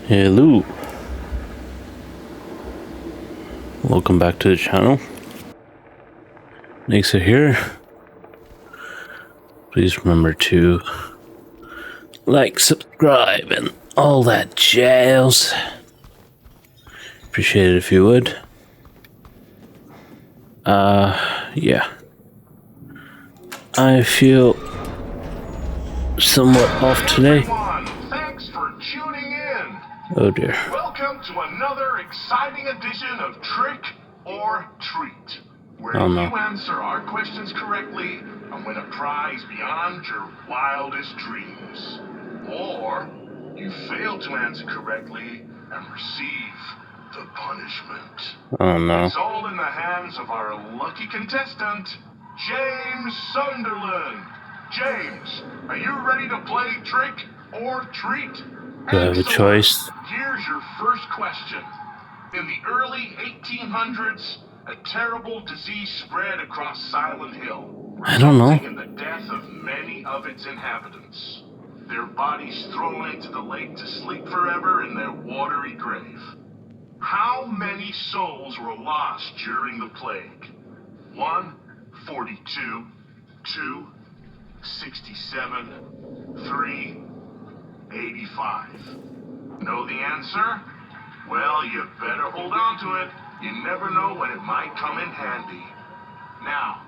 Hello. Welcome back to the channel. Nixa here. Please remember to like, subscribe, and all that jazz. Appreciate it if you would. Yeah. I feel somewhat off today. Thanks for tuning in. Oh dear. Welcome to another exciting edition of Trick or Treat, where Oh, no. you answer our questions correctly and win a prize beyond your wildest dreams. Or you fail to answer correctly and receive the punishment. Oh no. It's all in the hands of our lucky contestant, James Sunderland. James, are you ready to play Trick or Treat? Do I have a choice? Here's your first question. In the early 1800s, a terrible disease spread across Silent Hill, I don't know. resulting in the death of many of its inhabitants. Their bodies thrown into the lake to sleep forever in their watery grave. How many souls were lost during the plague? 1, 42, 2, 67, 3, 85. Know the answer? Well, you better hold on to it. You never know when it might come in handy. Now,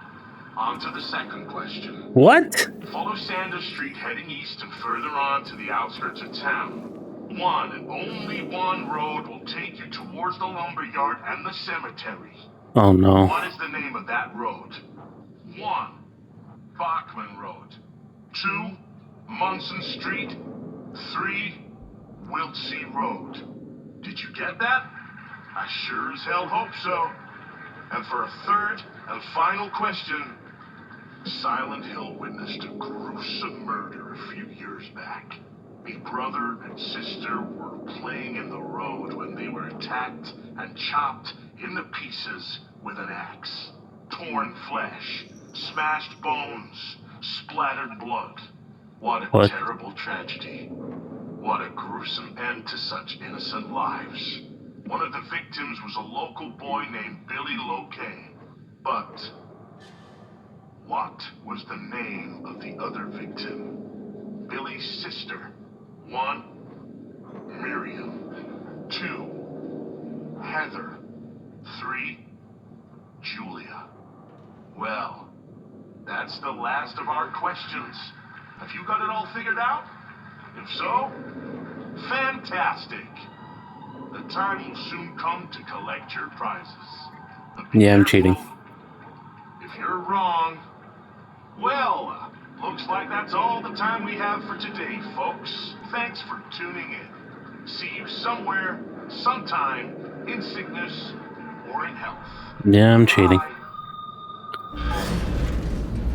on to the second question. What? Follow Sanders Street heading east and further on to the outskirts of town. One and only one road will take you towards the lumberyard and the cemetery. Oh no. What is the name of that road? 1, Bachman Road. 2, Munson Street. 3, Wiltsey Road. Did you get that? I sure as hell hope so. And for a third and final question, Silent Hill witnessed a gruesome murder a few years back. A brother and sister were playing in the road when they were attacked and chopped into pieces with an axe. Torn flesh, smashed bones, splattered blood. What a terrible tragedy. What a gruesome end to such innocent lives. One of the victims was a local boy named Billy Locay. But what was the name of the other victim? Billy's sister. 1, Miriam. 2, Heather. 3, Julia. Well, that's the last of our questions. Have you got it all figured out? If so, fantastic. The time will soon come to collect your prizes. But be Yeah, I'm careful. cheating. If you're wrong, well, looks like that's all the time we have for today, folks. Thanks for tuning in. See you somewhere, sometime, in sickness or in health. Yeah, I'm cheating. Bye.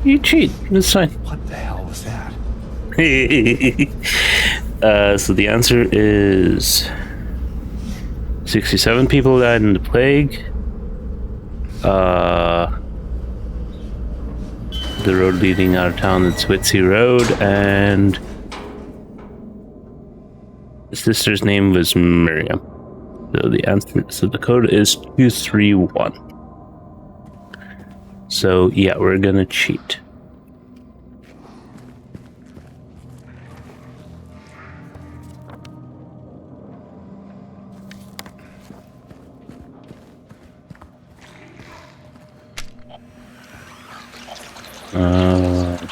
You cheat. It's fine. What the hell was that? So the answer is 67 people died in the plague. The road leading out of town is Whitsey Road, and his sister's name was Miriam. So the answer, so the code is 231. So yeah, we're gonna cheat.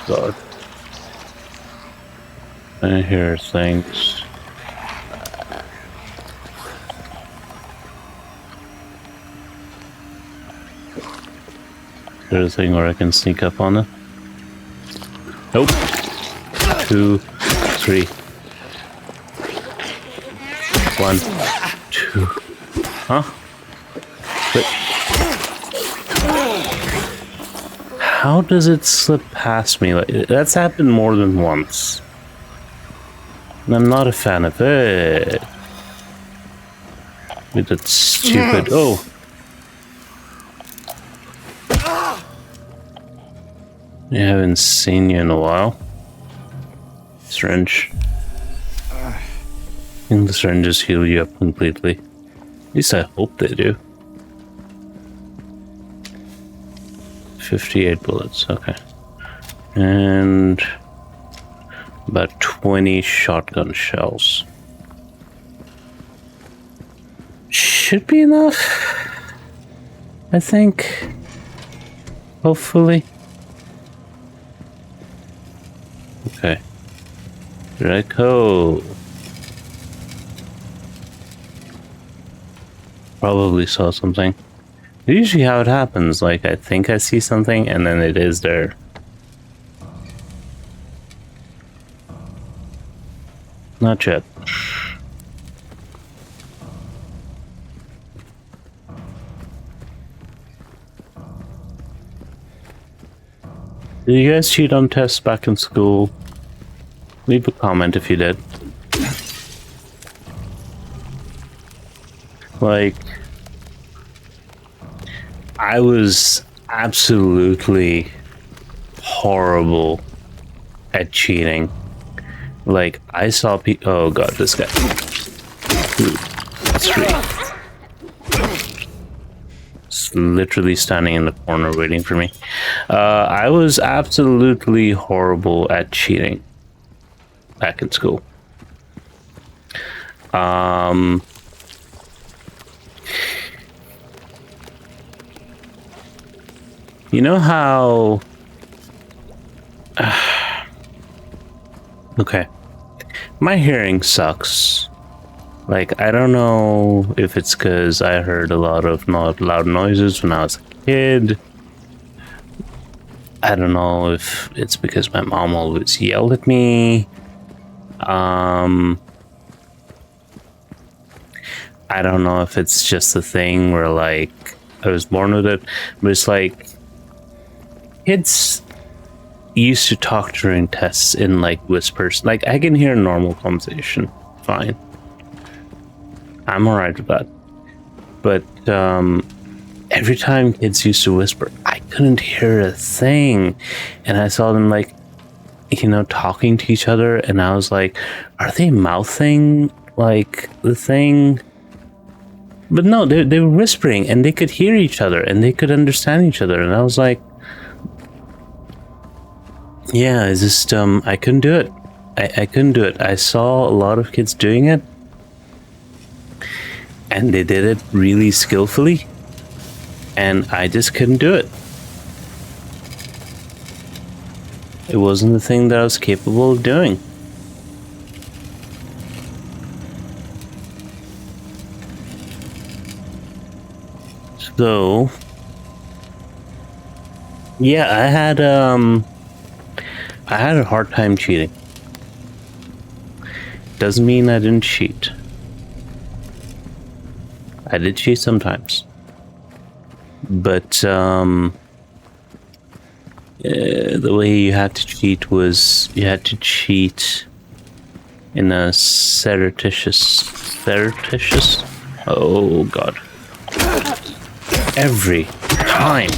God. I hear things. There's a thing where I can sneak up on it. Nope. 2, 3. 1, 2. Huh? Wait. How does it slip past me? Like, that's happened more than once. And I'm not a fan of it. With that stupid... Oh! I haven't seen you in a while. Syringe. think the syringes heal you up completely. At least I hope they do. 58 bullets, okay. And about 20 shotgun shells. Should be enough, I think. Hopefully. Okay. Here I go. Probably saw something. Usually how it happens, like I think I see something and then it is there. Not yet. Did you guys cheat on tests back in school? Leave a comment if you did. Like, I was absolutely horrible at cheating. Like, I saw people. Oh god, this guy. Ooh, that's free. It's literally standing in the corner waiting for me. I was absolutely horrible at cheating back in school. You know how... Okay. My hearing sucks. Like, I don't know if it's because I heard a lot of loud noises when I was a kid. I don't know if it's because my mom always yelled at me. I don't know if it's just a thing where, like, I was born with it. But it's like... Kids used to talk during tests in like whispers. Like I can hear normal conversation, fine. I'm alright with that. But every time kids used to whisper, I couldn't hear a thing. And I saw them like, you know, talking to each other, and I was like, are they mouthing like the thing? But no, they were whispering and they could hear each other and they could understand each other, and I was like, yeah, it's just, I couldn't do it. I couldn't do it. I saw a lot of kids doing it. And they did it really skillfully. And I just couldn't do it. It wasn't the thing that I was capable of doing. So... yeah, I had a hard time cheating. Doesn't mean I didn't cheat. I did cheat sometimes. But the way you had to cheat was you had to cheat in a surreptitious. Oh god. Every time.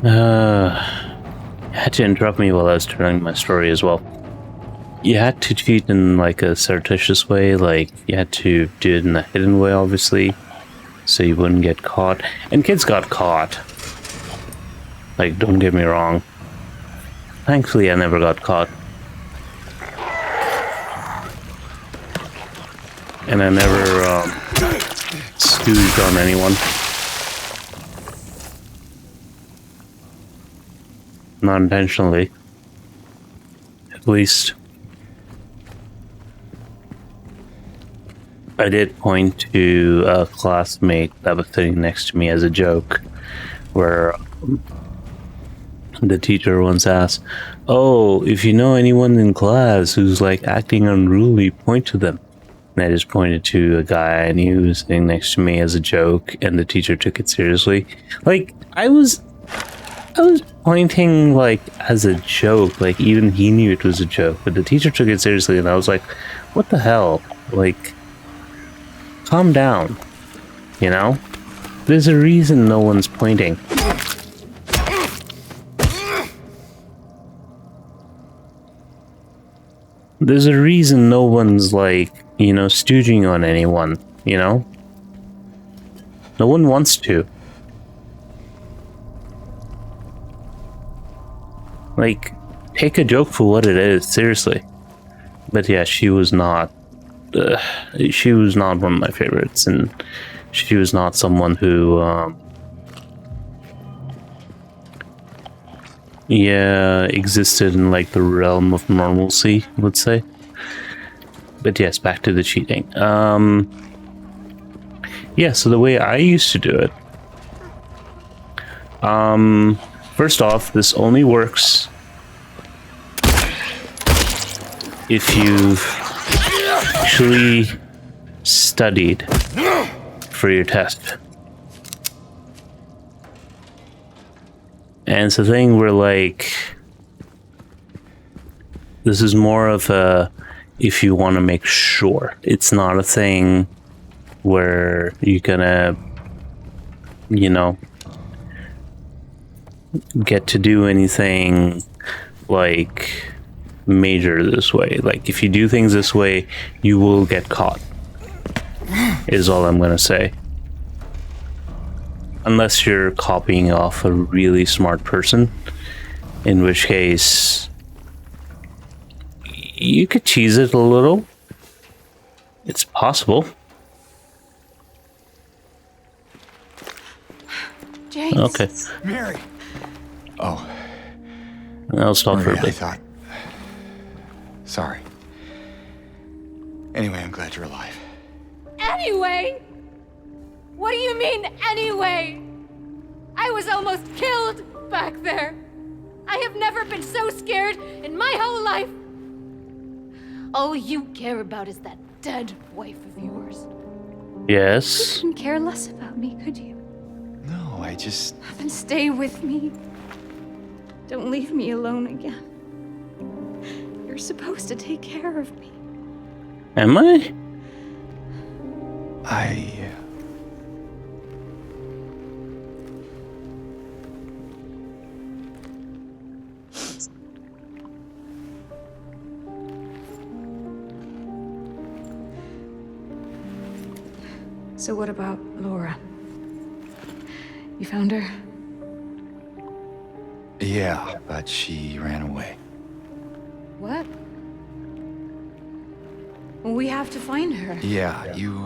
You had to interrupt me while I was telling my story as well. You had to cheat in like a surreptitious way, like you had to do it in a hidden way, obviously, so you wouldn't get caught. And kids got caught. Like, don't get me wrong. Thankfully, I never got caught. And I never stooged on anyone. Not intentionally. At least. I did point to a classmate that was sitting next to me as a joke, where the teacher once asked, "Oh, if you know anyone in class who's like acting unruly, point to them." And I just pointed to a guy I knew who was sitting next to me as a joke, and the teacher took it seriously. Like, I was pointing like as a joke, like even he knew it was a joke, but the teacher took it seriously, and I was like, what the hell? Like, calm down, you know? There's a reason no one's pointing. There's a reason no one's like, stooging on anyone, No one wants to. Like, take a joke for what it is, seriously. But yeah, she was not one of my favorites, and she was not someone who, existed in like the realm of normalcy, let's say. But yes, back to the cheating. Yeah, so the way I used to do it, first off, this only works if you've actually studied for your test. And it's a thing where, like, this is more of a, if you want to make sure. It's not a thing where you're gonna, get to do anything, like, major this way. Like, if you do things this way, you will get caught, is all I'm gonna say. Unless you're copying off a really smart person, in which case you could cheese it a little. It's possible. James. Okay. Mary. Oh. I'll stop for a Maria, I bit. thought. Sorry. Anyway, I'm glad you're alive. Anyway? What do you mean, anyway? I was almost killed back there. I have never been so scared in my whole life. All you care about is that dead wife of yours. Yes. You couldn't care less about me, could you? No, I just... Then stay with me. Don't leave me alone again. You're supposed to take care of me. Am I? So what about Laura? You found her? Yeah, but she ran away. What? Well, we have to find her. Yeah, you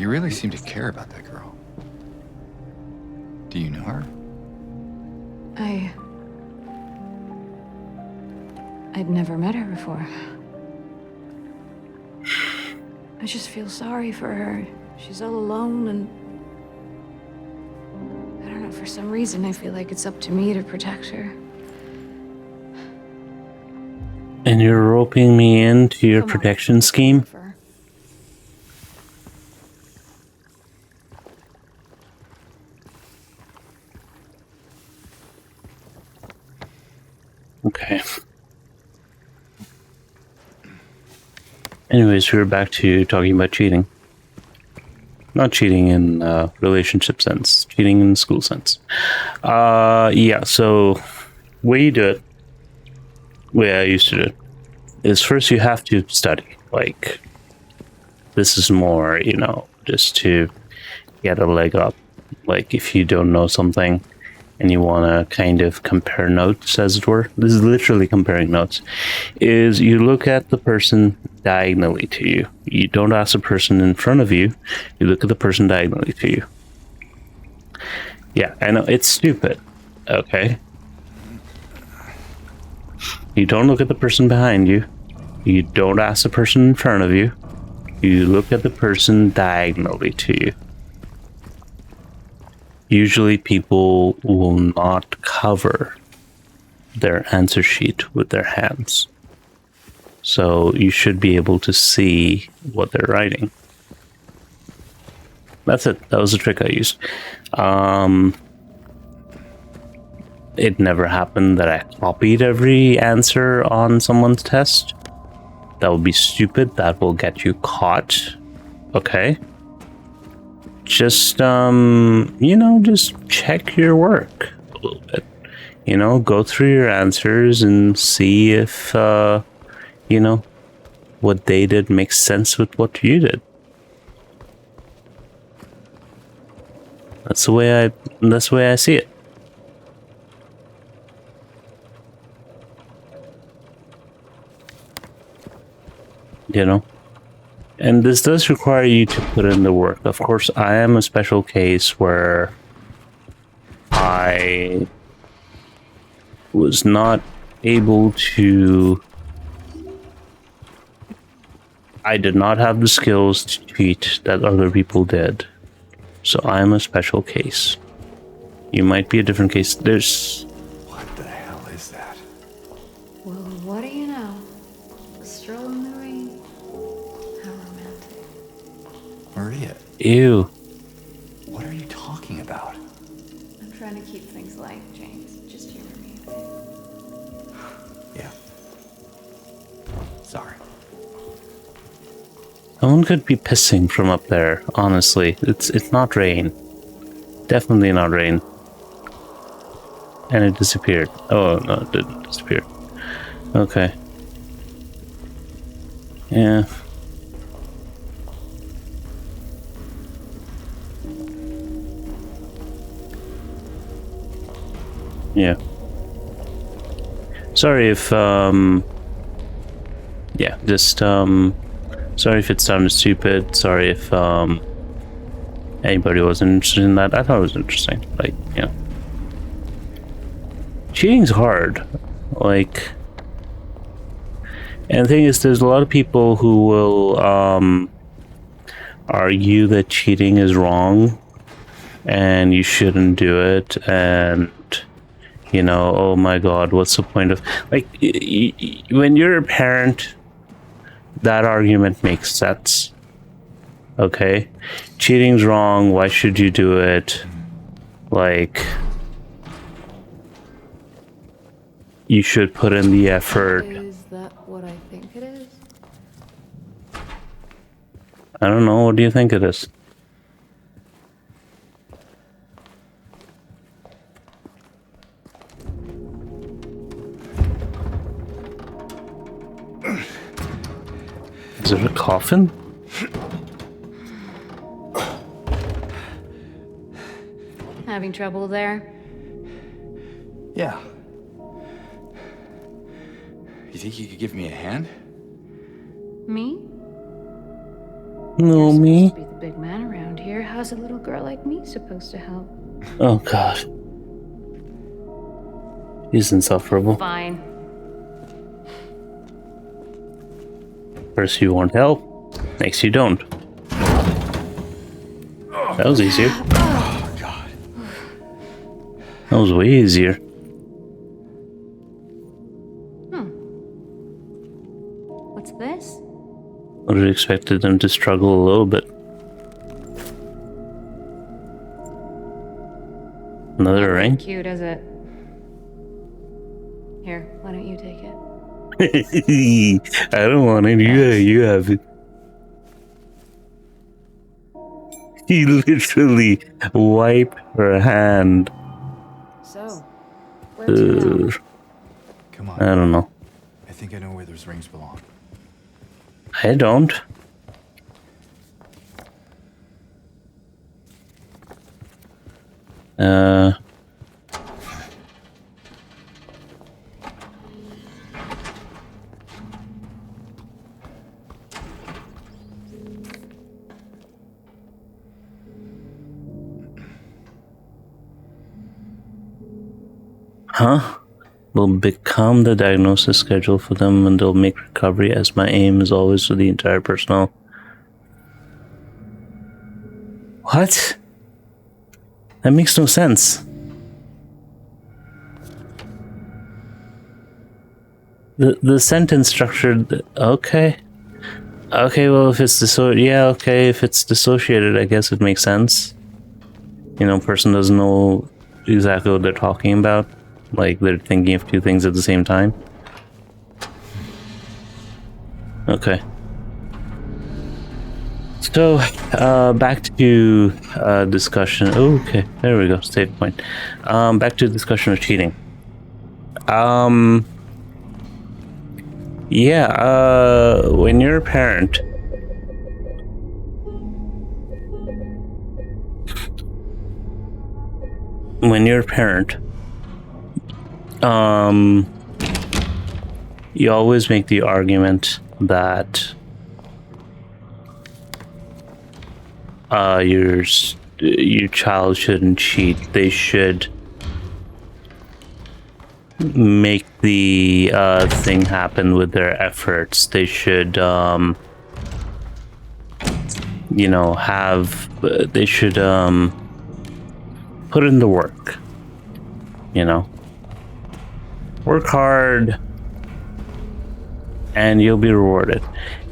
really seem to care about that girl. Do you know her? I'd never met her before. I just feel sorry for her. She's all alone, and I don't know, for some reason I feel like it's up to me to protect her. And you're roping me into your Come on. protection scheme? Okay. Anyways, we're back to talking about cheating. Not cheating in relationship sense, cheating in school sense. Yeah, so way you do it, way I used to do it, is first you have to study. Like, this is more, just to get a leg up. Like, if you don't know something and you want to kind of compare notes, as it were, this is literally comparing notes, is you look at the person diagonally to you. You don't ask the person in front of you, you look at the person diagonally to you. Yeah, I know, it's stupid, okay? You don't look at the person behind you, you don't ask the person in front of you, you look at the person diagonally to you. Usually people will not cover their answer sheet with their hands. So you should be able to see what they're writing. That's it. That was the trick I used. It never happened that I copied every answer on someone's test. That would be stupid. That will get you caught. Okay? Just, just check your work a little bit. You know, go through your answers and see if, you know, what they did makes sense with what you did. That's the way I see it. You know? And this does require you to put in the work. Of course, I am a special case where I was not able to... I did not have the skills to cheat that other people did. So I'm a special case. You might be a different case. There's... What the hell is that? Well, what do you know? A stroll in the rain. How romantic. Maria, Ew. what are you talking about? I'm trying to keep things light, James. Just humor me. Yeah. Sorry. Someone could be pissing from up there, honestly. It's not rain. Definitely not rain. And it disappeared. Oh, no, it didn't disappear. Okay. Yeah. Yeah. Sorry if, yeah, just, sorry if it sounded stupid. Sorry if anybody wasn't interested in that. I thought it was interesting. Like, you know, cheating's hard. Like, and the thing is, there's a lot of people who will argue that cheating is wrong and you shouldn't do it. And you know, oh my God, what's the point of like when you're a parent? That argument makes sense. Okay? Cheating's wrong. Why should you do it? Like, you should put in the effort. Is that what I think it is? I don't know. What do you think it is? Is it a coffin? Having trouble there? Yeah. You think you could give me a hand? Me? No, You're me. supposed to be the big man around here. How's a little girl like me supposed to help? Oh God. He's insufferable. Fine. First you want help, next you don't. That was easier. Oh, God. That was way easier. What's this? I would have expected them to struggle a little bit. Another ring? Cute, is it? Here, why don't you take it? I don't want it. You have it. He literally wiped her hand. So, where'd you know? Come on. I don't know. I think I know where those rings belong. I don't. Huh? Will become the diagnosis schedule for them and they'll make recovery as my aim is always for the entire personnel. What? That makes no sense. The sentence structured, okay. Okay, well if it's if it's dissociated, I guess it makes sense. You know, person doesn't know exactly what they're talking about. Like they're thinking of two things at the same time. Okay. So, back to discussion. Oh, okay, there we go. Save point. Back to discussion of cheating. Yeah, when you're a parent, you always make the argument that your child shouldn't cheat. They should make the thing happen with their efforts. They should, you know, they should put in the work. You know, work hard, and you'll be rewarded.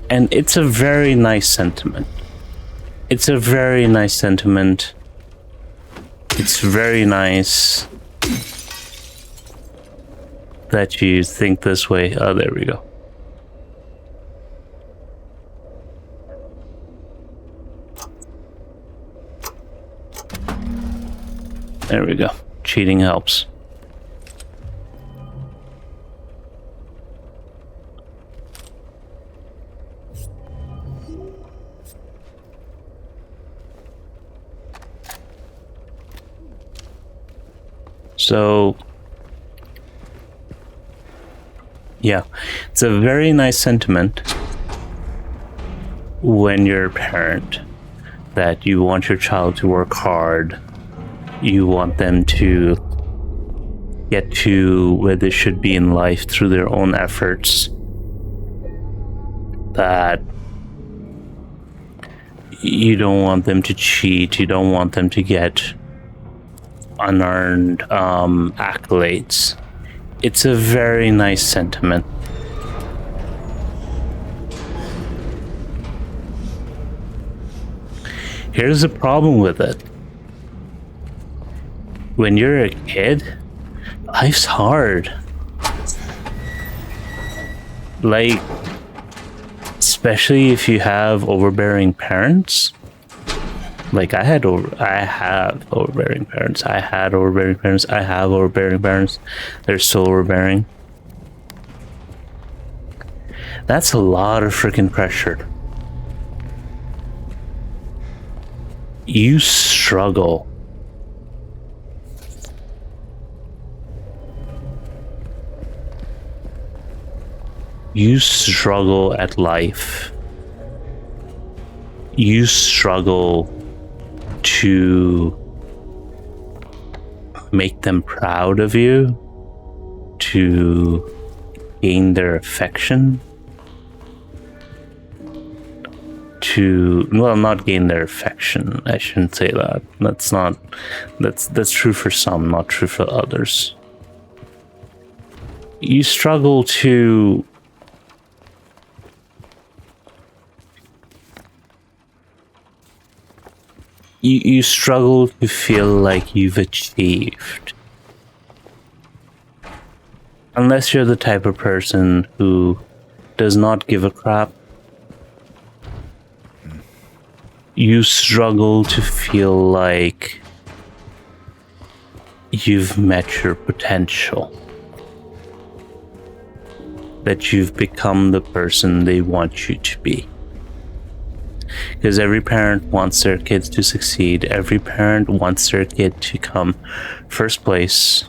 And it's a very nice sentiment. It's a very nice sentiment. It's very nice that you think this way. Oh, there we go. There we go. Cheating helps. So, yeah, it's a very nice sentiment when you're a parent that you want your child to work hard. You want them to get to where they should be in life through their own efforts. That you don't want them to cheat. You don't want them to get unearned accolades. It's a very nice sentiment. Here's the problem with it. When you're a kid, life's hard. Like, especially if you have overbearing parents. Like I have overbearing parents. I have overbearing parents. They're still overbearing. That's a lot of freaking pressure. You struggle. You struggle at life. You struggle to make them proud of you, to gain their affection, not gain their affection. I shouldn't say that. That's true for some, not true for others. You struggle to You struggle to feel like you've achieved. Unless you're the type of person who does not give a crap, you struggle to feel like you've met your potential. That you've become the person they want you to be. Because every parent wants their kids to succeed. Every parent wants their kid to come first place,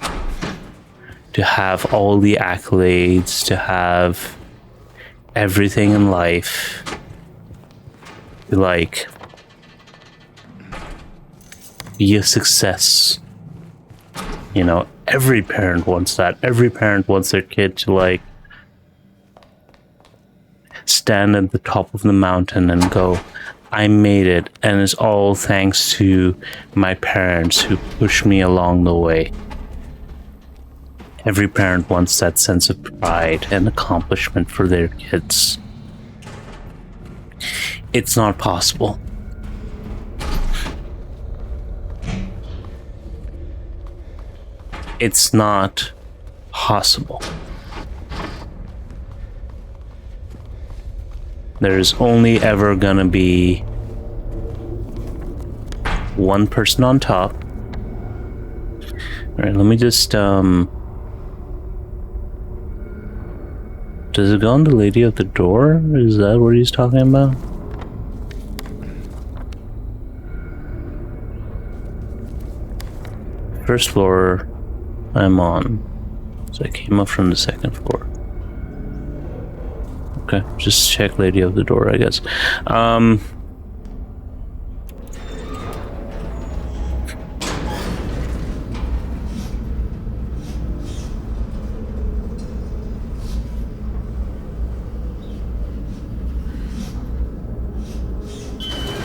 to have all the accolades, to have everything in life. Like, be a success. You know, every parent wants that. Every parent wants their kid to, like, stand at the top of the mountain and go, I made it, and it's all thanks to my parents who pushed me along the way. Every parent wants that sense of pride and accomplishment for their kids. It's not possible. It's not possible. There's only ever gonna be one person on top. Alright, let me just Does it go on the lady at the door? Is that what he's talking about? First floor I'm on. So I came up from the second floor. Okay, just check lady of the door, I guess.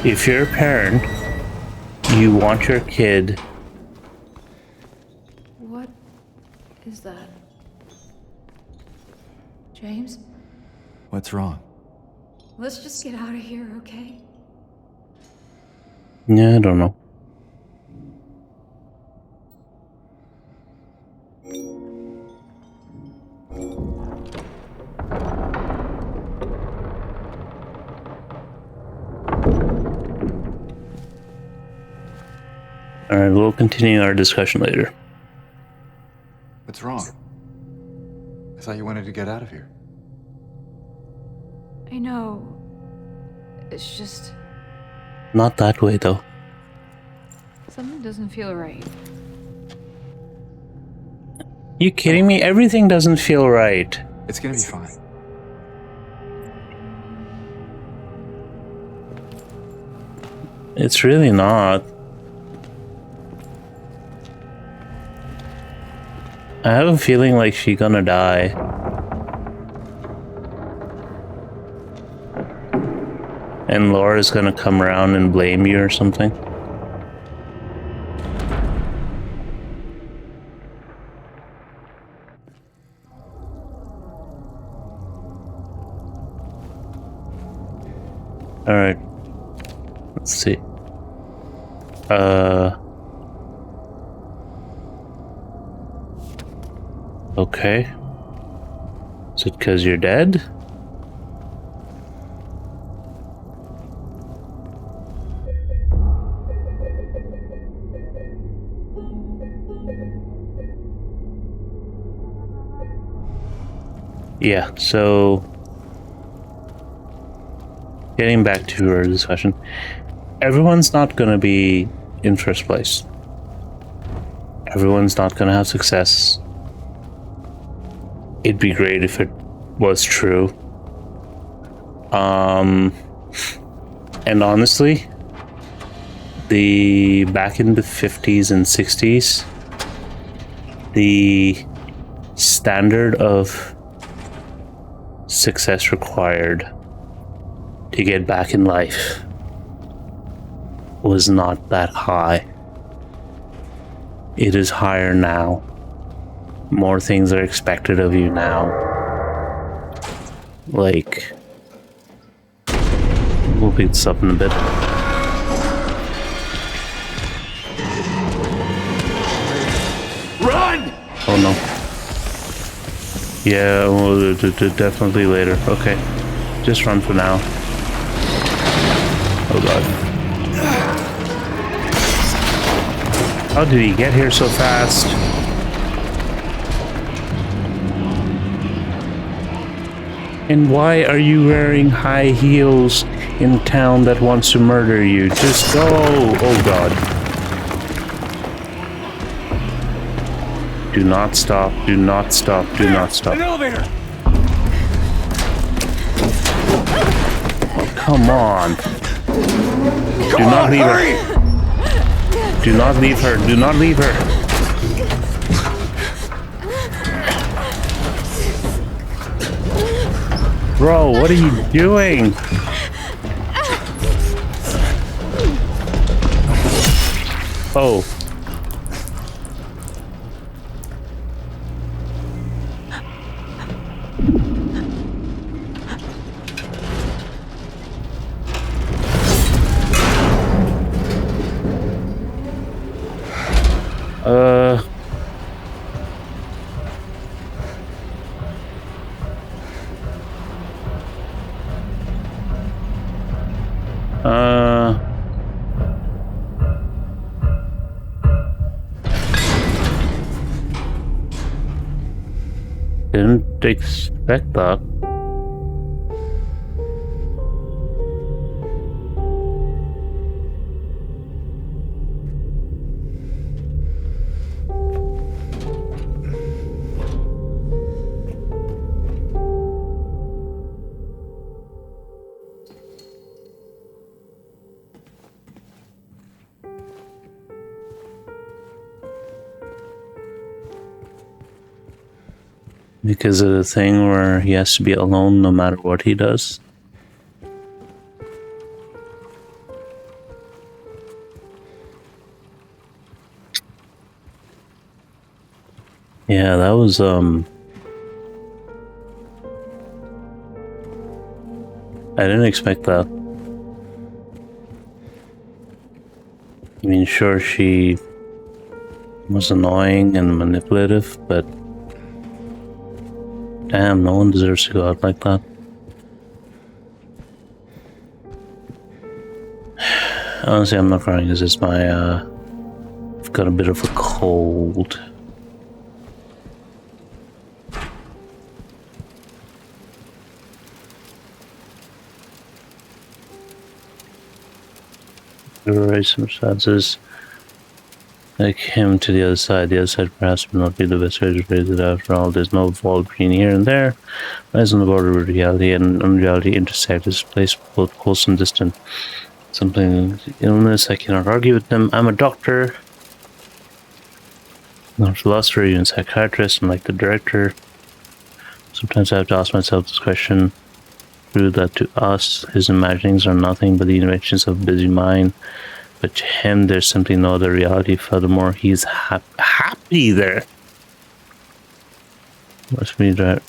If you're a parent, you want your kid. What is that? James? What's wrong? Let's just get out of here, okay? Yeah, I don't know. Alright, we'll continue our discussion later. What's wrong? I thought you wanted to get out of here. I know. It's just... Not that way, though. something doesn't feel right. You kidding me? Everything doesn't feel right. It's gonna be fine. It's really not. I have a feeling like she's gonna die. And Laura's gonna come around and blame you or something. Alright. Let's see. Okay. Is it because you're dead? Yeah, so getting back to our discussion, everyone's not gonna be in first place. Everyone's not gonna have success. It'd be great if it was true. And honestly, back in the 50s and 60s, the standard of success required to get back in life was not that high. It is higher now. More things are expected of you now. Like, we'll pick this up in a bit. Run! Oh no. Yeah, well, definitely later. Okay. Just run for now. Oh god. How did he get here so fast? And why are you wearing high heels in a town that wants to murder you? Just go! Oh god. Do not stop, do not stop, do not stop. An elevator! Come on. Do not leave her. Do not leave her. Do not leave her. Bro, what are you doing? Oh. Didn't expect that. Because of the thing where he has to be alone no matter what he does. Yeah, that was I didn't expect that. I mean, sure, she was annoying and manipulative, but damn, no one deserves to go out like that. Honestly, I'm not crying. It's just my, I've got a bit of a cold. Right circumstances like him to the other side. The other side perhaps would not be the best way to phrase it. After all, there's no fault between here and there. Lies on the border where reality and unreality intersect. This place both close and distant. Something illness, I cannot argue with them. I'm a doctor, not a philosopher, even a psychiatrist, and like the director. Sometimes I have to ask myself this question. True that to us, his imaginings are nothing but the inventions of a busy mind. But to him, there's simply no other reality. Furthermore, he's happy there. Must be that.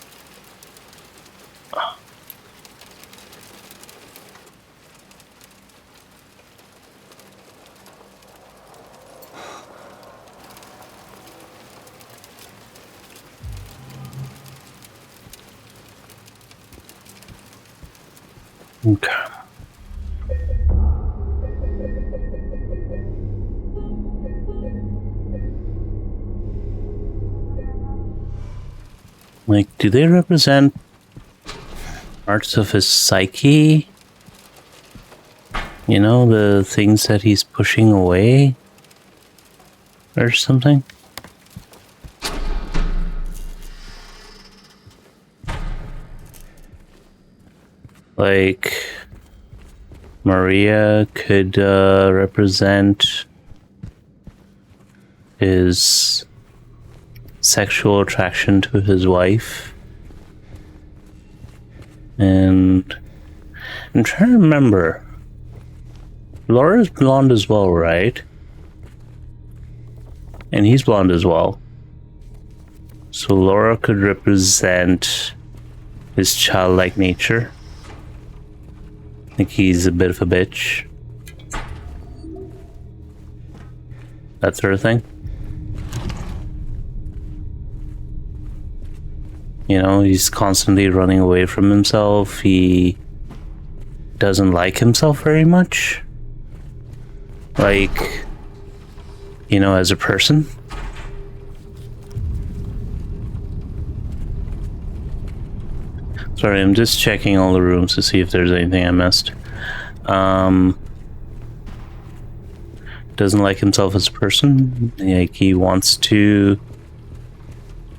Okay. Like, do they represent parts of his psyche? You know, the things that he's pushing away? Or something? Like, Maria could represent his sexual attraction to his wife. And I'm trying to remember. Laura's blonde as well, right? And he's blonde as well. So Laura could represent his childlike nature. I think he's a bit of a bitch. That sort of thing. You know, he's constantly running away from himself. He doesn't like himself very much. Like, you know, as a person. Sorry, I'm just checking all the rooms to see if there's anything I missed. Doesn't like himself as a person. Like, he wants to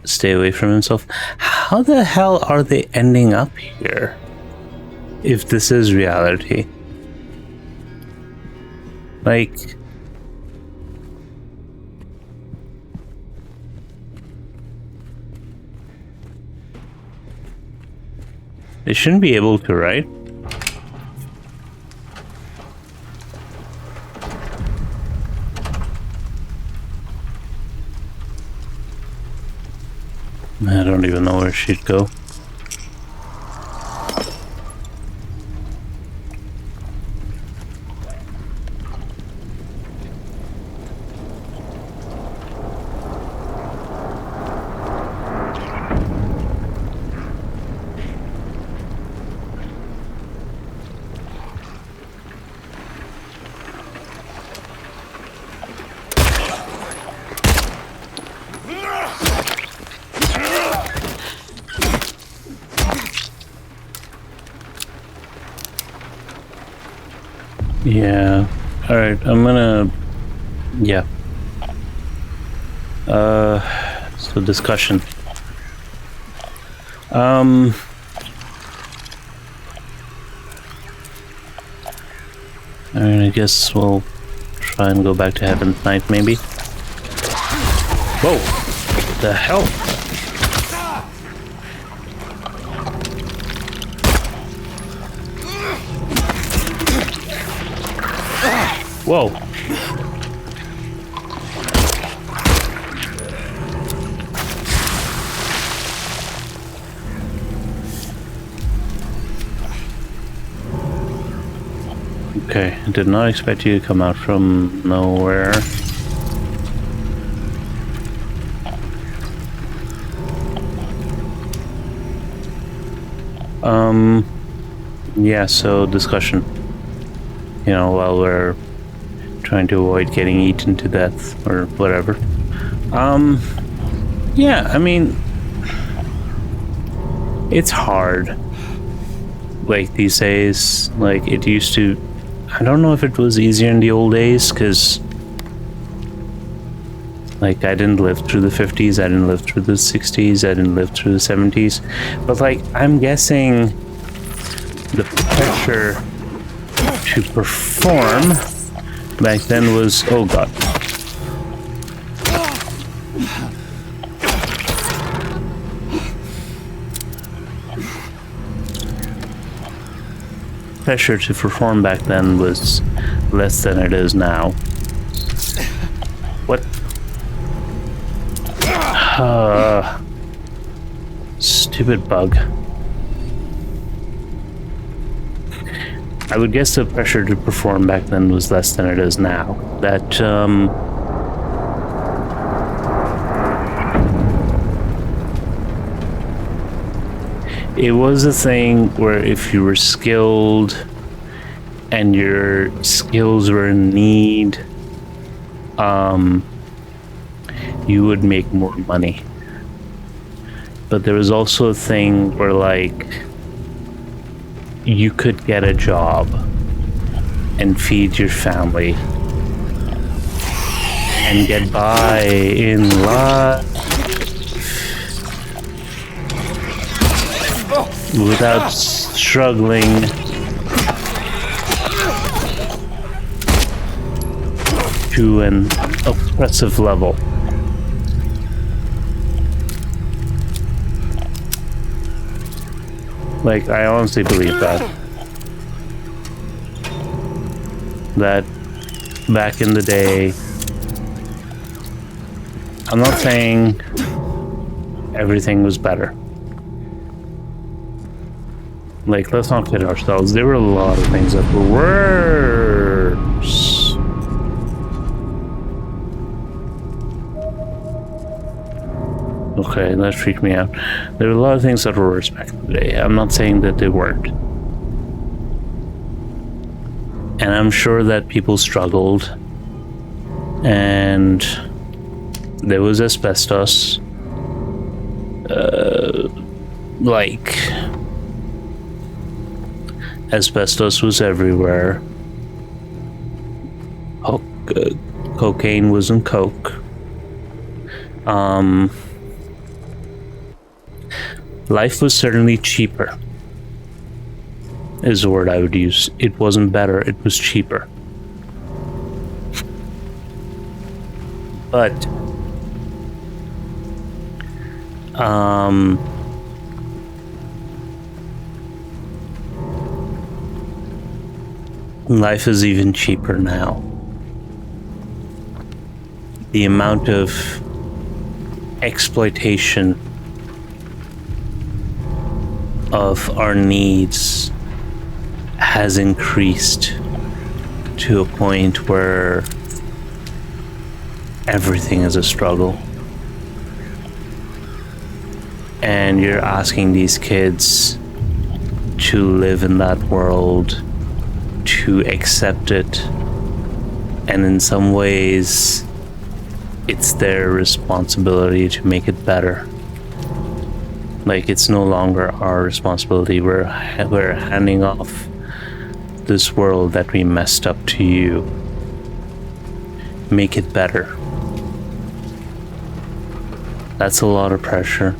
stay away from himself. How the hell are they ending up here? If this is reality. Like... They shouldn't be able to, right? I don't even know where she'd go. Yeah. Alright, I'm gonna... Yeah. So discussion. I mean, I guess we'll try and go back to heaven tonight, maybe. Whoa! What the hell? Whoa. Okay, I did not expect you to come out from nowhere. Yeah, so discussion. You know, while we're trying to avoid getting eaten to death or whatever. Yeah, I mean, it's hard. Like these days, like it used to, I don't know if it was easier in the old days, because like I didn't live through the 50s, I didn't live through the 60s, I didn't live through the 70s, but like I'm guessing the pressure to perform back then was, oh god. Pressure to perform back then was less than it is now. What? Stupid bug. I would guess the pressure to perform back then was less than it is now. That, it was a thing where if you were skilled and your skills were in need, you would make more money. But there was also a thing where, like, you could get a job and feed your family and get by in life without struggling to an oppressive level. Like, I honestly believe that back in the day, I'm not saying everything was better. Like, let's not kid ourselves. There were a lot of things that were worse. Okay, that freaked me out. There were a lot of things that were worse back in the day. I'm not saying that they weren't. And I'm sure that people struggled. And there was asbestos. Like, asbestos was everywhere. Cocaine wasn't coke. Life was certainly cheaper, is the word I would use. It wasn't better, it was cheaper. But, life is even cheaper now. The amount of exploitation of our needs has increased to a point where everything is a struggle. And you're asking these kids to live in that world, to accept it, and in some ways it's their responsibility to make it better. Like, it's no longer our responsibility. We're handing off this world that we messed up to you. Make it better. That's a lot of pressure.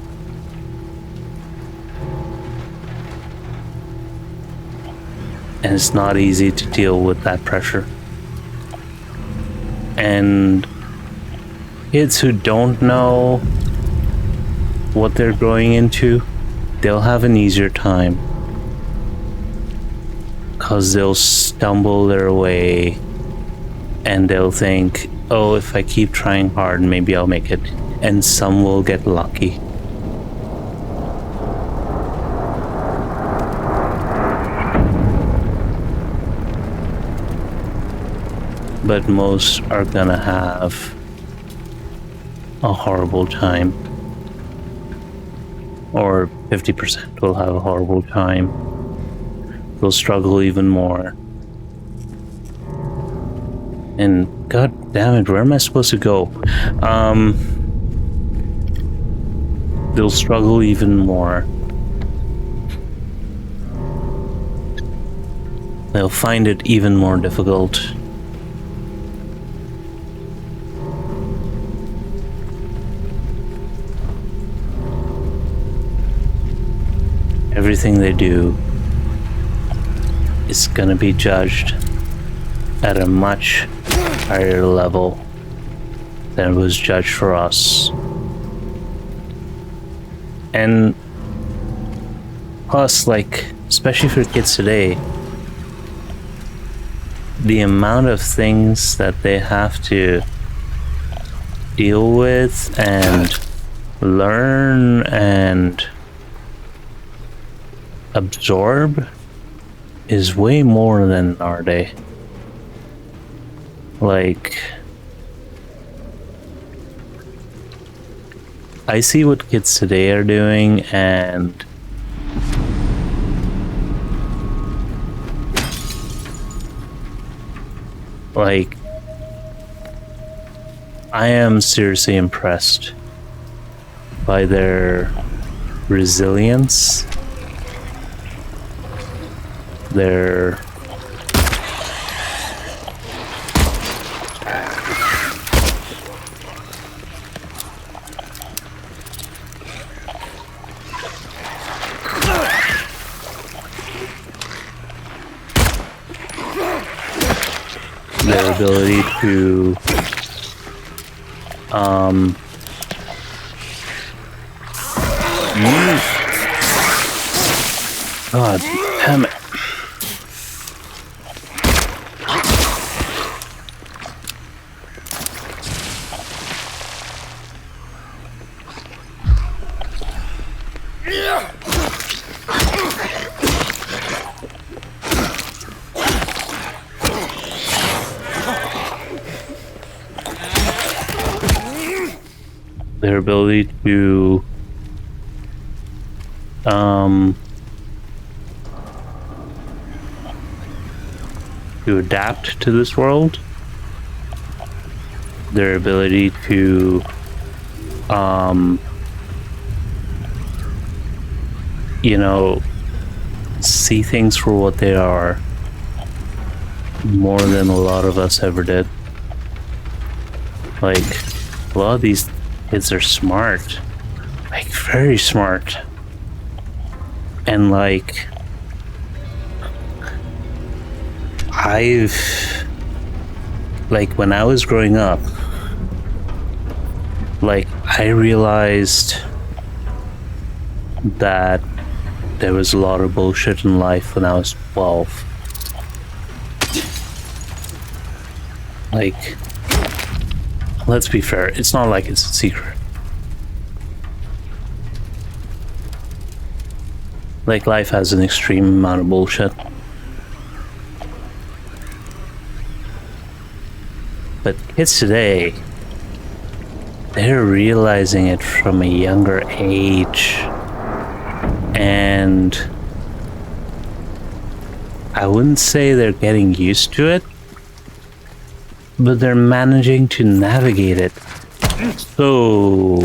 And it's not easy to deal with that pressure. And kids who don't know what they're growing into, they'll have an easier time, because they'll stumble their way and they'll think, oh, if I keep trying hard, maybe I'll make it. And some will get lucky. But most are gonna have a horrible time. Or 50% will have a horrible time. They'll struggle even more. And god damn it, where am I supposed to go? They'll struggle even more. They'll find it even more difficult. Everything they do is gonna be judged at a much higher level than was judged for us. And plus, like, especially for kids today, the amount of things that they have to deal with and learn and absorb is way more than our day. Like, I see what kids today are doing, and like, I am seriously impressed by their resilience, their ability to God damn it. Their ability to adapt to this world, their ability to you know, see things for what they are more than a lot of us ever did. Like, a lot of these kids are smart, like very smart, and like when I was growing up, like, I realized that there was a lot of bullshit in life when I was 12. Like, let's be fair, it's not like it's a secret. Like, life has an extreme amount of bullshit. But kids today, they're realizing it from a younger age. And I wouldn't say they're getting used to it, but they're managing to navigate it. So,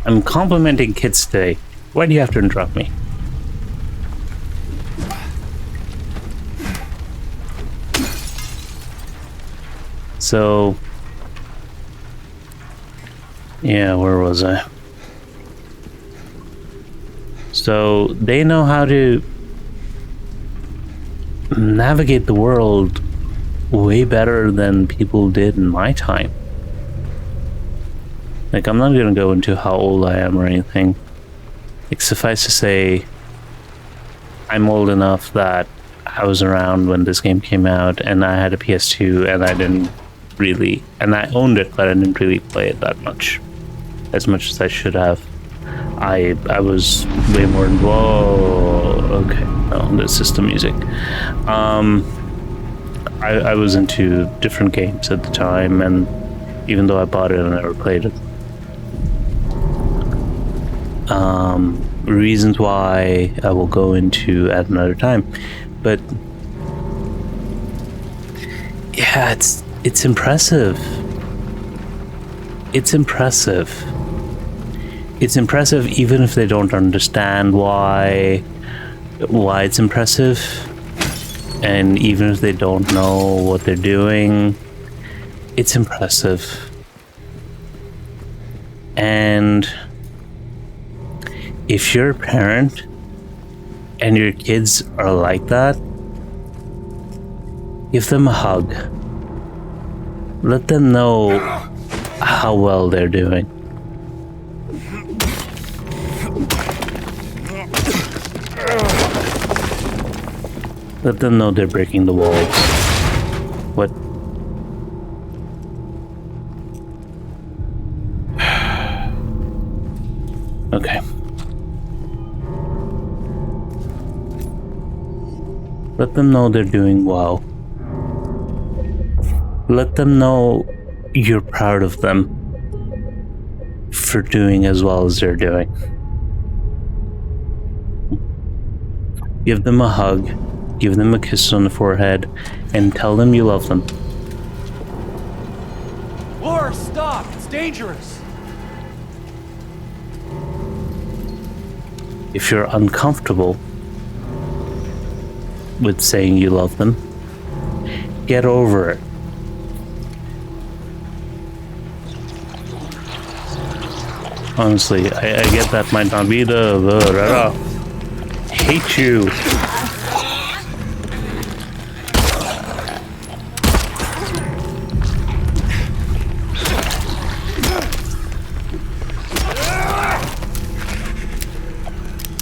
I'm complimenting kids today. Why do you have to interrupt me? So, yeah, where was I? So, they know how to navigate the world way better than people did in my time. Like, I'm not gonna go into how old I am or anything. Like, suffice to say, I'm old enough that I was around when this game came out, and I had a PS2, and I didn't really, and I owned it, but I didn't really play it that much, as much as I should have. I was way more. Whoa. Okay. No, this is the music. I was into different games at the time, and even though I bought it, I never played it. Reasons why I will go into at another time, but yeah, it's impressive. It's impressive. It's impressive even if they don't understand why it's impressive, and even if they don't know what they're doing, it's impressive. And if you're a parent and your kids are like that, give them a hug. Let them know how well they're doing. Let them know they're breaking the walls. What? Okay. Let them know they're doing well. Let them know you're proud of them for doing as well as they're doing. Give them a hug, give them a kiss on the forehead, and tell them you love them. Laura, stop! It's dangerous! If you're uncomfortable with saying you love them, get over it. Honestly, I get that might not be the hate you.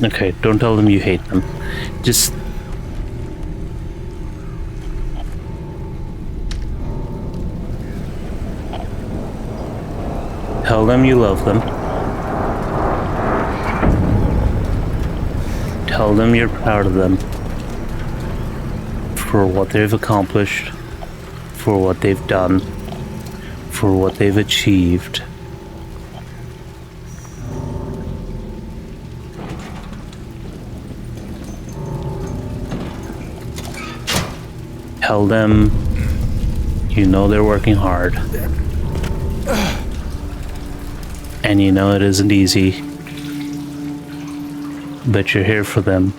Okay, don't tell them you hate them. Just tell them you love them. Tell them you're proud of them for what they've accomplished, for what they've done, for what they've achieved. Tell them you know they're working hard, and you know it isn't easy, but you're here for them,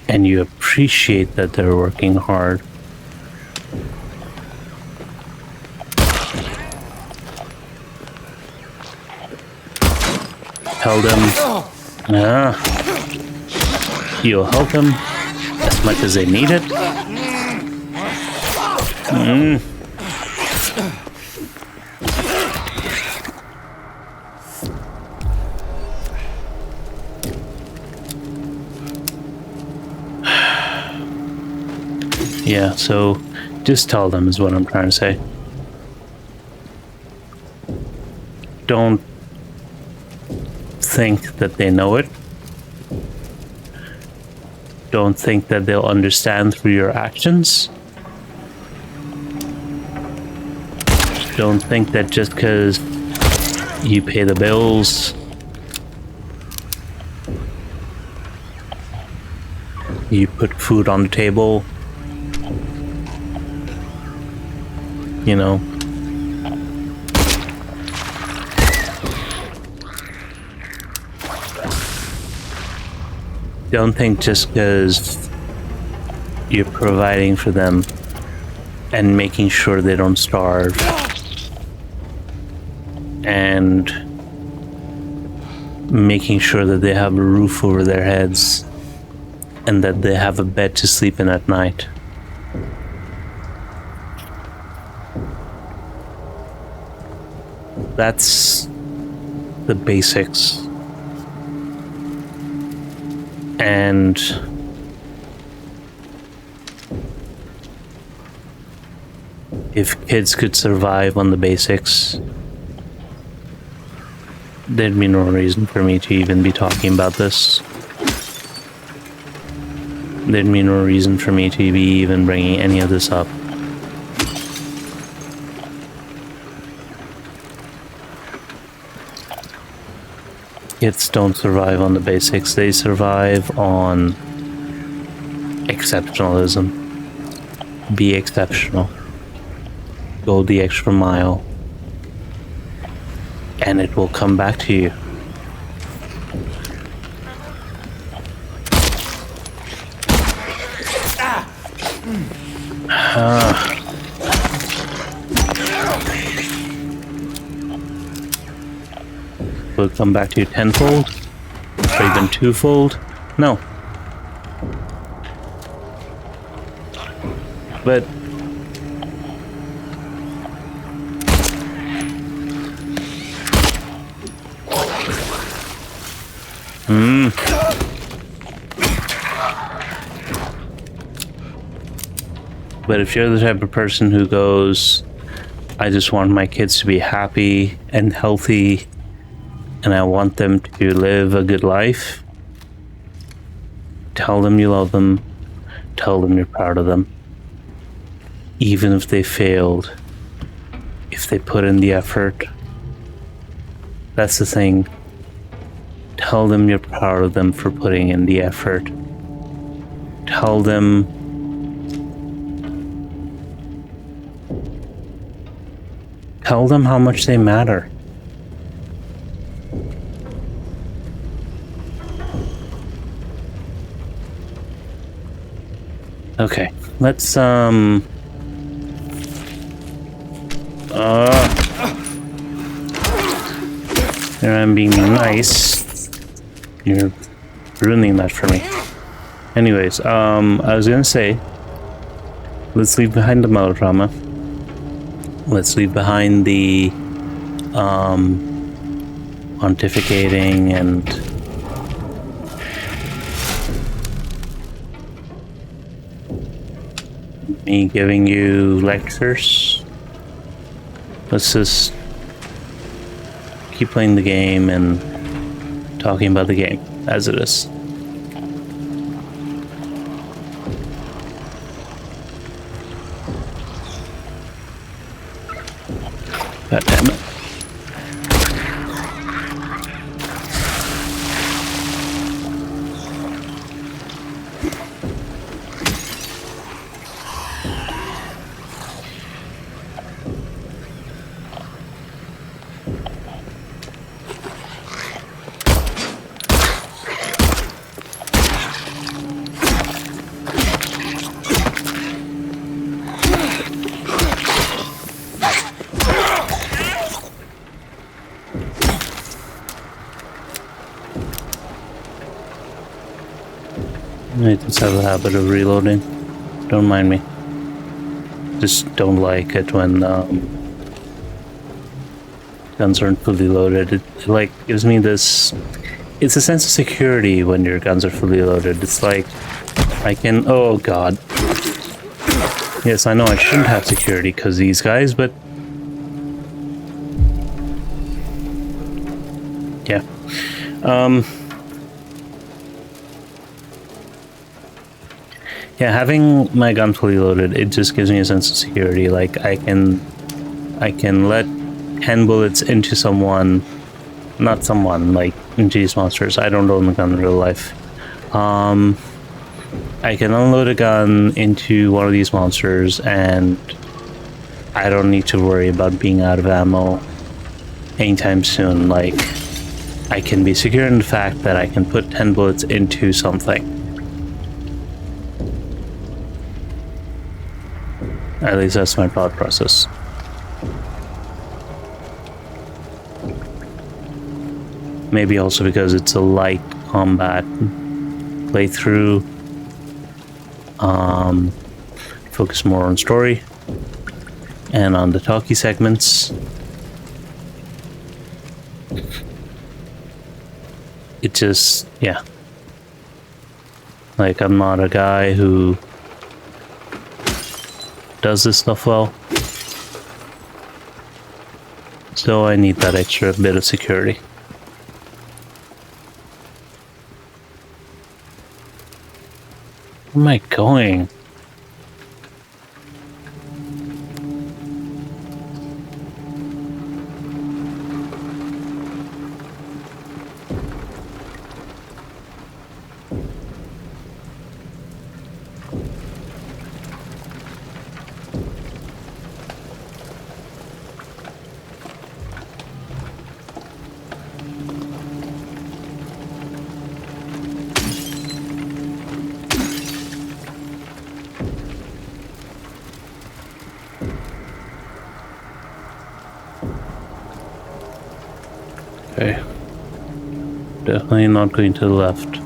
and you appreciate that they're working hard. Tell them you'll help them as much as they need it. Yeah, so just tell them is what I'm trying to say. Don't think that they know it. Don't think that they'll understand through your actions. Don't think that just because you pay the bills, you put food on the table, you know, don't think just because you're providing for them and making sure they don't starve and making sure that they have a roof over their heads and that they have a bed to sleep in at night. That's the basics. And if kids could survive on the basics, there'd be no reason for me to even be talking about this. There'd be no reason for me to be even bringing any of this up. Kids don't survive on the basics, they survive on exceptionalism. Be exceptional. Go the extra mile. And it will come back to you. Will it come back to you tenfold? Or even twofold? No. But But if you're the type of person who goes, I just want my kids to be happy and healthy, and I want them to live a good life, tell them you love them, tell them you're proud of them. Even if they failed, if they put in the effort, that's the thing. Tell them you're proud of them for putting in the effort. Tell them how much they matter. Okay, let's there I'm being nice. You're ruining that for me. Anyways, I was gonna say, let's leave behind the melodrama. Let's leave behind the pontificating and me giving you lectures. Let's just keep playing the game and talking about the game as it is. God damn it. I just have a habit of reloading. Don't mind me. Just don't like it when guns aren't fully loaded. It like gives me this. It's a sense of security when your guns are fully loaded. It's like I can. Oh God. Yes, I know I shouldn't have security because these guys, but yeah. Yeah, having my gun fully loaded, it just gives me a sense of security. Like I can let 10 bullets into someone, not someone, like into these monsters. I don't own a gun in real life. I can unload a gun into one of these monsters and I don't need to worry about being out of ammo anytime soon. Like I can be secure in the fact that I can put 10 bullets into something. At least that's my thought process. Maybe also because it's a light combat playthrough. Focus more on story and on the talkie segments. It just, yeah. Like, I'm not a guy who does this stuff well. So I need that extra bit of security. Where am I going? Okay. Definitely not going to the left.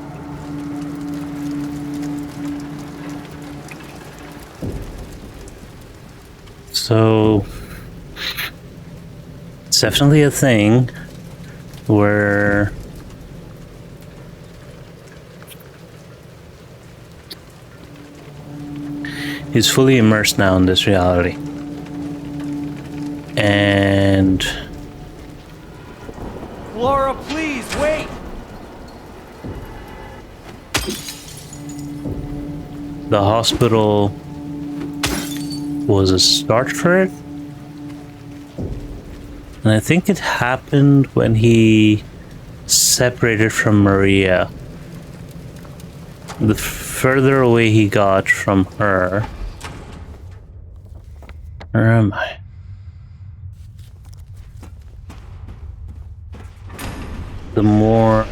So it's definitely a thing where he's fully immersed now in this reality. And Laura, please, wait! the hospital was a start for it. And I think it happened when he separated from Maria. The further away he got from her. Where am I? The more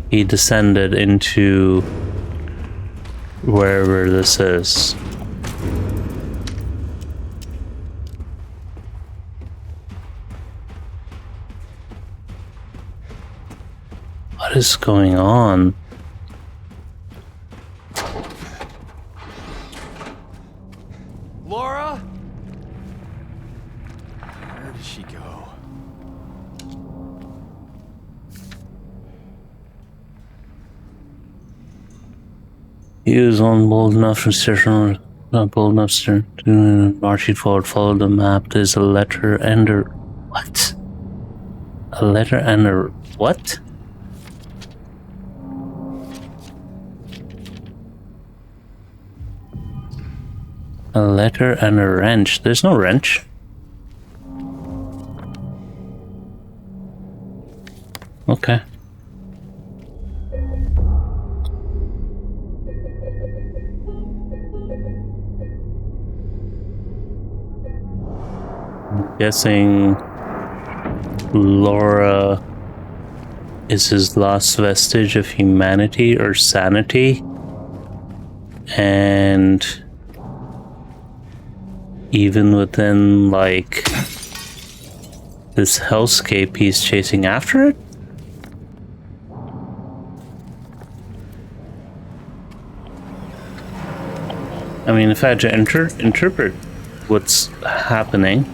he descended into wherever this is. What is going on? Laura? Where did she go? He was on bold enough to station, not bold enough to march it forward, follow the map. There's a letter and a what? A letter and a what? A letter and a wrench. There's no wrench. Okay. I'm guessing Laura is his last vestige of humanity or sanity. And even within, like, this hellscape, he's chasing after it? I mean, if I had to interpret what's happening,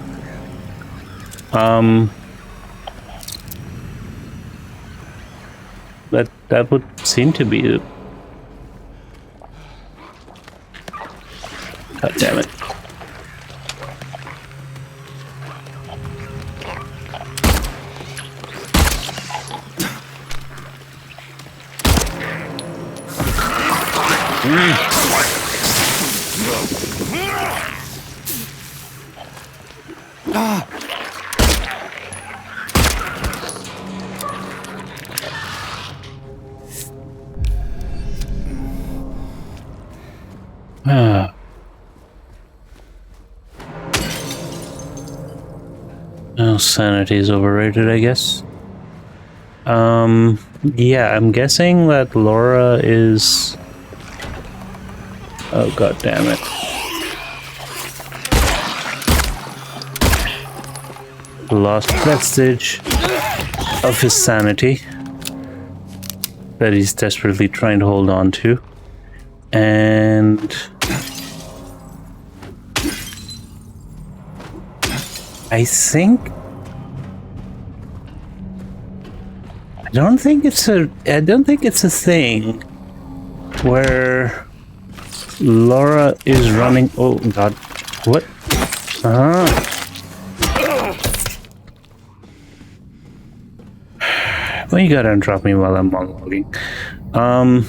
that would seem to be it. God damn it. Oh, sanity is overrated, I guess. Yeah, I'm guessing that Laura is... Oh, god damn it. Lost vestige of his sanity that he's desperately trying to hold on to. And... I don't think it's a thing where Laura is running. Oh god, what? Well, you gotta interrupt me while I'm monologuing. I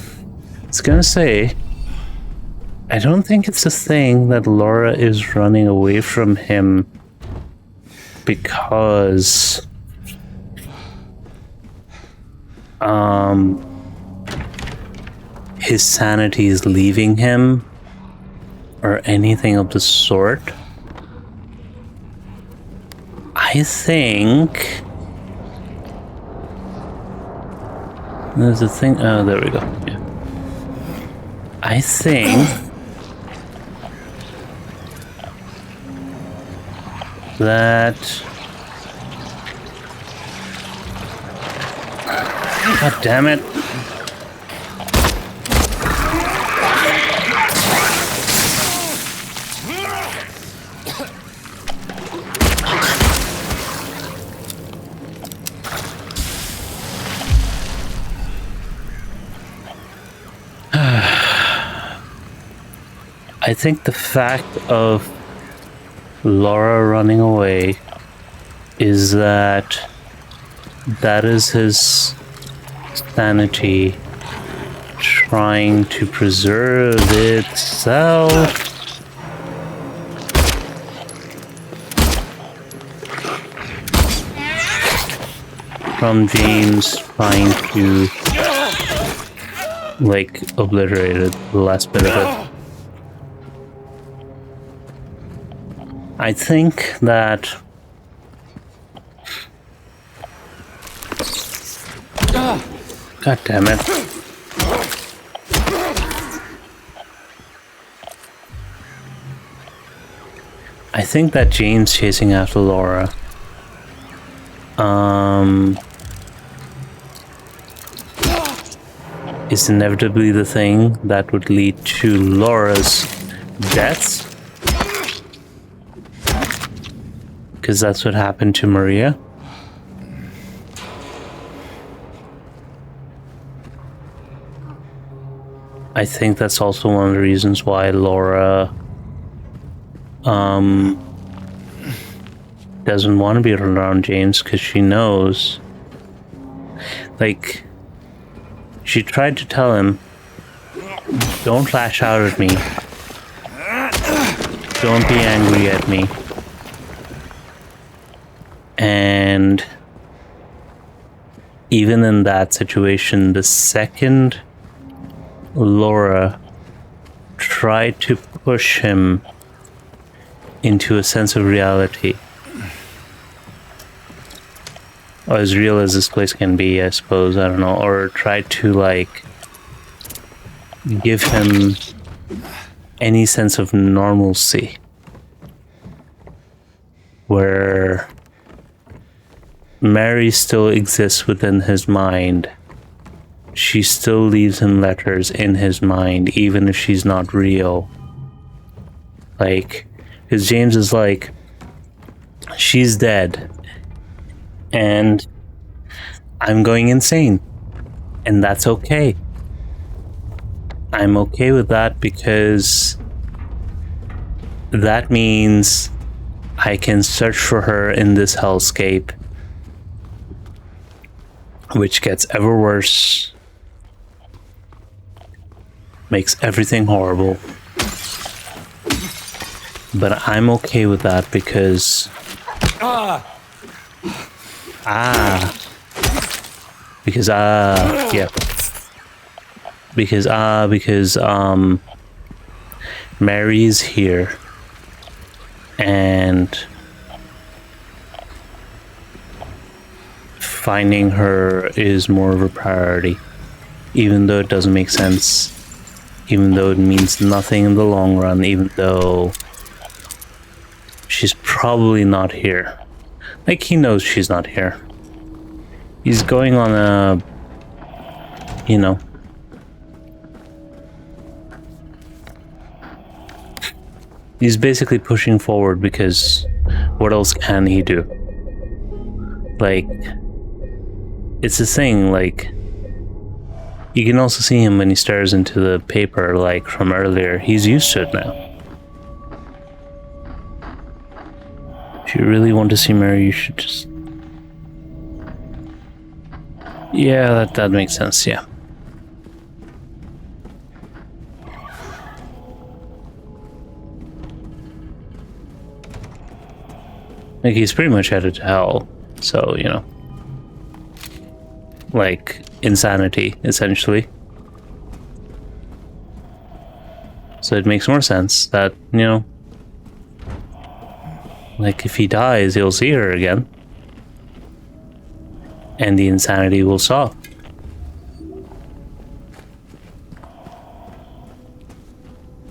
was gonna say, I don't think it's a thing that Laura is running away from him because his sanity is leaving him or anything of the sort. I think there's a thing. Oh, there we go. Yeah. I think that. God damn it. I think the fact of Laura running away is that is his sanity trying to preserve itself from James trying to like obliterate it, the last bit of it. I think that God damn it. I think that James chasing after Laura is inevitably the thing that would lead to Laura's death. Because that's what happened to Maria. I think that's also one of the reasons why Laura doesn't want to be around James, because she knows, like, she tried to tell him, don't lash out at me, don't be angry at me. And even in that situation, the second Laura tried to push him into a sense of reality, or as real as this place can be, I suppose, I don't know, or tried to like give him any sense of normalcy where Mary still exists within his mind. She still leaves him letters in his mind, even if she's not real. Like, because James is like, she's dead, and I'm going insane, and that's okay. I'm okay with that because that means I can search for her in this hellscape, which gets ever worse, makes everything horrible. But I'm okay with that because because Mary's here, and finding her is more of a priority, even though it doesn't make sense, even though it means nothing in the long run, even though she's probably not here. Like, he knows she's not here. He's going on a, you know, he's basically pushing forward because what else can he do? Like, it's a thing, like, You can also see him when he stares into the paper, like from earlier. He's used to it now. If you really want to see Mary, you should just... Yeah, that makes sense, yeah. Like, he's pretty much headed to hell, so, you know. Like, insanity, essentially. So it makes more sense that, you know, like, if he dies, he'll see her again. And the insanity will stop.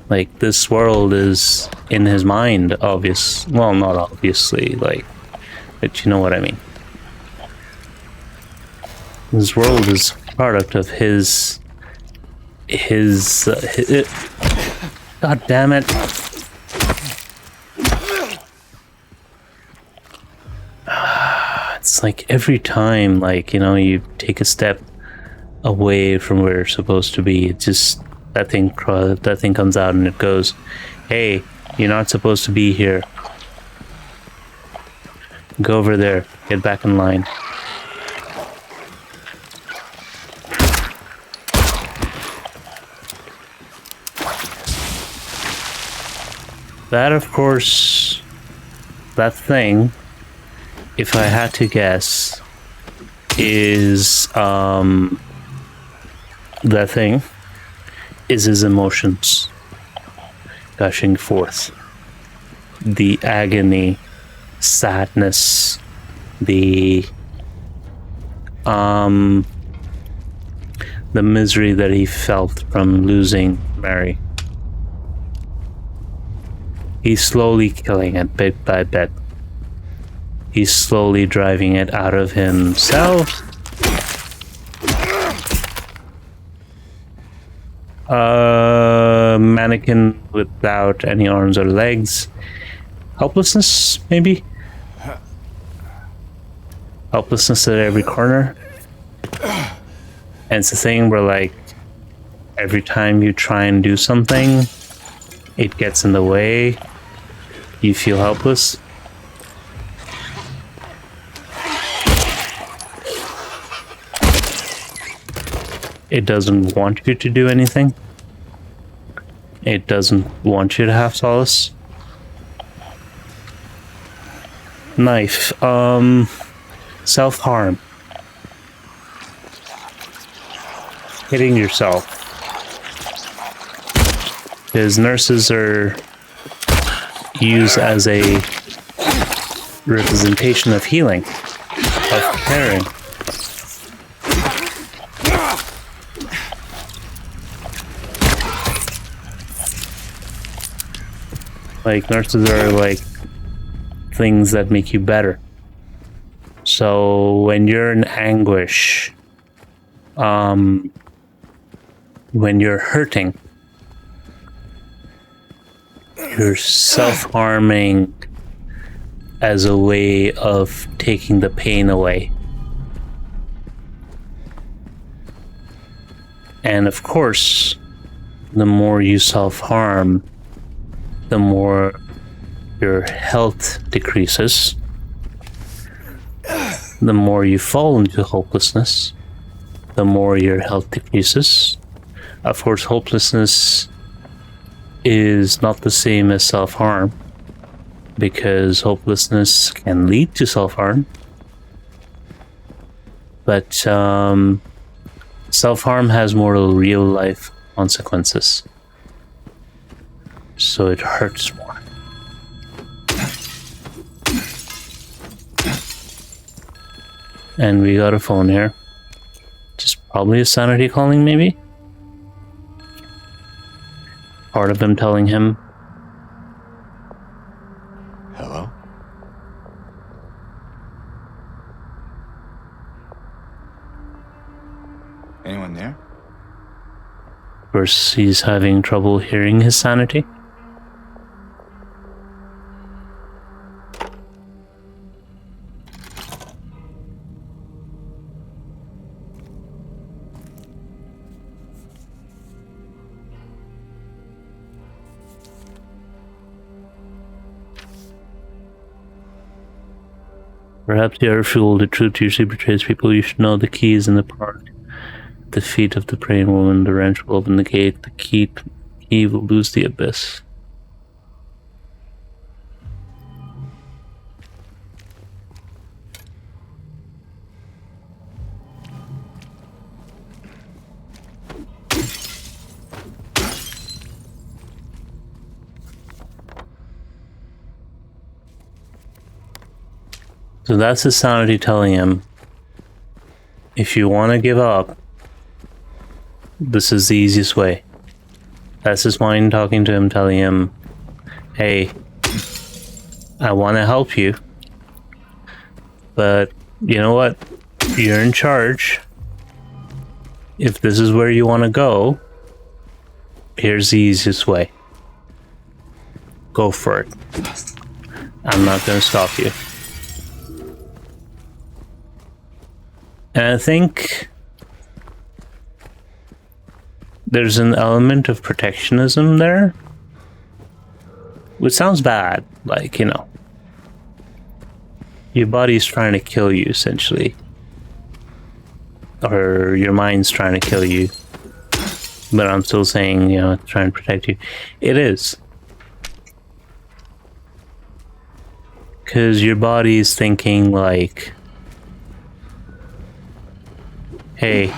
Like, this world is in his mind, well, not obviously, like, but you know what I mean. This world is a product of his God damn it. It's like every time, like, you know, you take a step away from where you're supposed to be, it just, that thing comes out and it goes, hey, you're not supposed to be here. Go over there. Get back in line. That, of course, that thing, if I had to guess, is, that thing is his emotions gushing forth. The agony, sadness, the misery that he felt from losing Mary. He's slowly killing it bit by bit. He's slowly driving it out of himself. Mannequin without any arms or legs. Helplessness, maybe? Helplessness at every corner. And it's a thing where, like, every time you try and do something, it gets in the way. You feel helpless. It doesn't want you to do anything. It doesn't want you to have solace. Knife. Self-harm. Hitting yourself. Because nurses are used as a representation of healing, of caring. Like, nurses are like things that make you better. So when you're in anguish, when you're hurting, you're self-harming as a way of taking the pain away. And of course, the more you self-harm, the more your health decreases, the more you fall into hopelessness, the more your health decreases. Of course, hopelessness is not the same as self-harm, because hopelessness can lead to self-harm. But self-harm has more real-life consequences. So it hurts more. And we got a phone here. Just probably a sanity calling, maybe? Part of them telling him. Hello? Anyone there? Of course, he's having trouble hearing his sanity. Perhaps you are fooled. The truth usually betrays people. You should know the key is in the park. The feet of the praying woman. The wrench will open the gate. The key will lose the abyss. So that's his sanity telling him, if you want to give up, this is the easiest way. That's his mind talking to him, telling him, hey, I want to help you, but you know what? You're in charge. If this is where you want to go, here's the easiest way. Go for it. I'm not going to stop you. And I think there's an element of protectionism there, which sounds bad. Like, you know, your body's trying to kill you, essentially. Or your mind's trying to kill you. But I'm still saying, you know, trying to protect you. It is. Because your body's thinking, like, hey,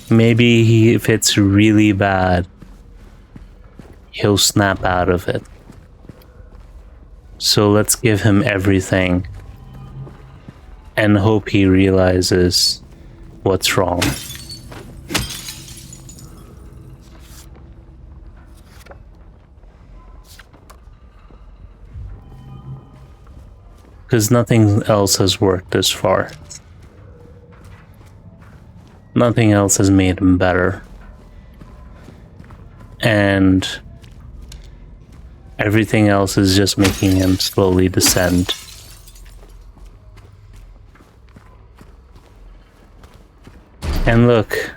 maybe if it's really bad, he'll snap out of it. So let's give him everything and hope he realizes what's wrong. Because nothing else has worked this far. Nothing else has made him better. And everything else is just making him slowly descend. And look,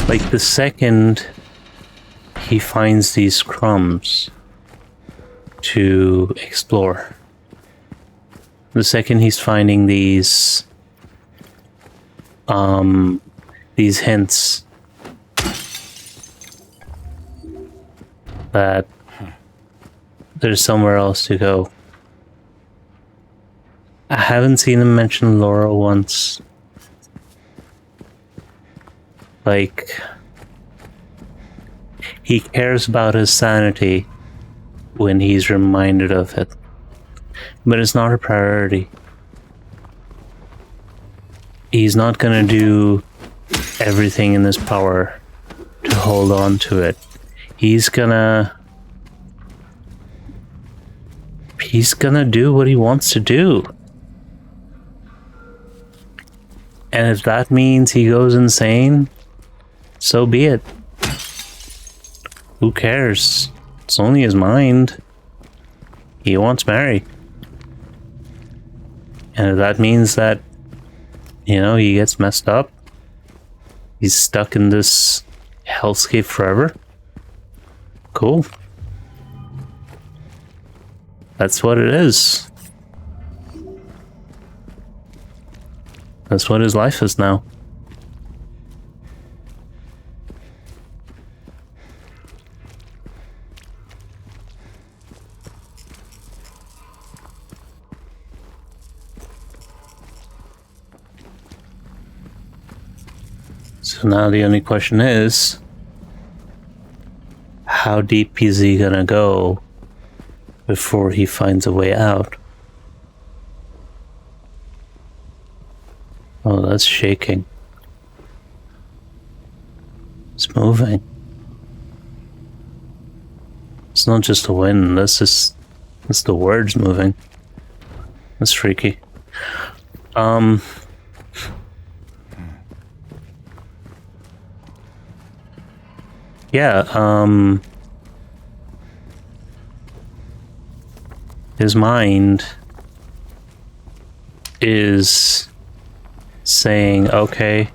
like the second he finds these crumbs to explore, the second he's finding these hints that there's somewhere else to go. I haven't seen him mention Laura once. Like, he cares about his sanity when he's reminded of it, but it's not a priority. He's not gonna do everything in his power to hold on to it. He's gonna do what he wants to do. And if that means he goes insane, so be it. Who cares? It's only his mind. He wants Mary. And if that means that, you know, he gets messed up, he's stuck in this hellscape forever, cool. That's what it is. That's what his life is now. So now the only question is, how deep is he gonna go before he finds a way out? Oh, that's shaking. It's moving. It's not just the wind, it's the words moving. That's freaky. Yeah, his mind is saying, okay,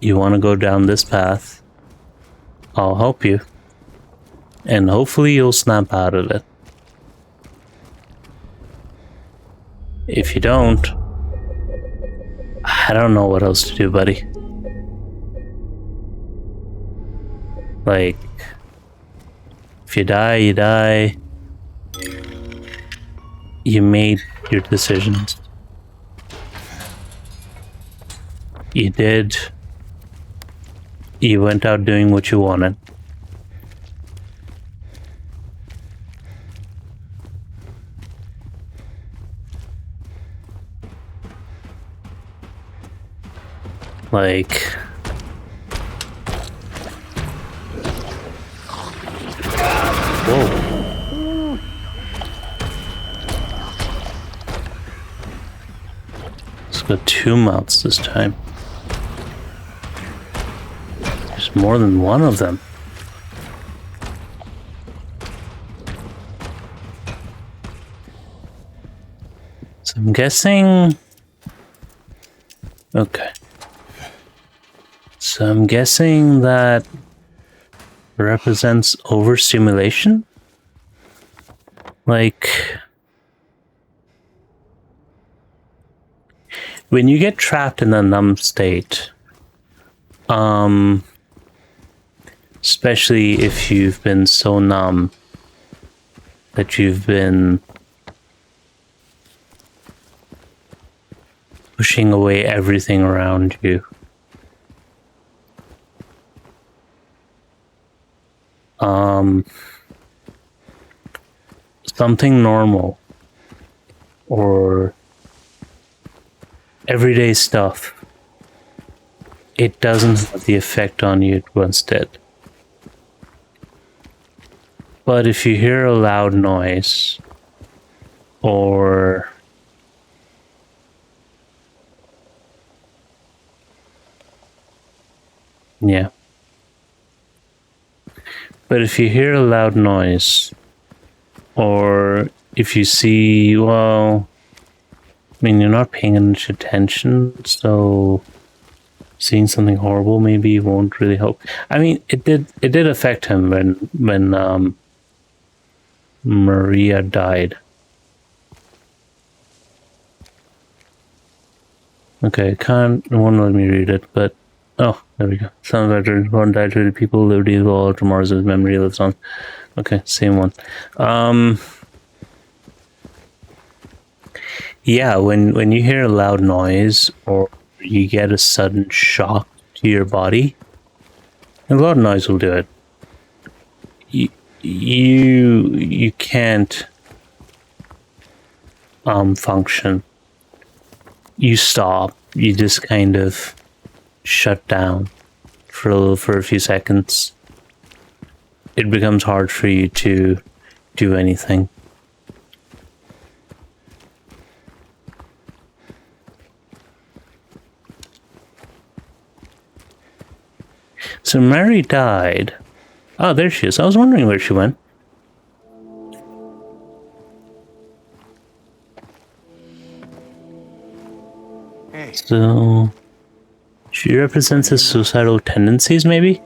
you want to go down this path, I'll help you. And hopefully you'll snap out of it. If you don't, I don't know what else to do, buddy. Like, if you die, you die. You made your decisions. You did. You went out doing what you wanted. Like, whoa. Let's go 2 mouths this time. There's more than one of them. So I'm guessing... Okay. So I'm guessing that represents overstimulation? Like... when you get trapped in a numb state, especially if you've been so numb that you've been pushing away everything around you. Something normal or everyday stuff, it doesn't have the effect on you it once did. But if you hear a loud noise or yeah. But if you hear a loud noise or if you see, well, I mean, you're not paying much attention, so seeing something horrible maybe won't really help. I mean, it did affect him when Maria died. Okay, it won't let me read it, but oh, there we go. Some veterans born died to the people lived evil all to Mars' memory lives on. Okay, same one. Yeah, when you hear a loud noise or you get a sudden shock to your body, a loud noise will do it. You can't function. You stop. You just kind of shut down for a few seconds. It becomes hard for you to do anything. So Mary died. Oh, there she is. I was wondering where she went. Hey. So she represents his suicidal tendencies, maybe?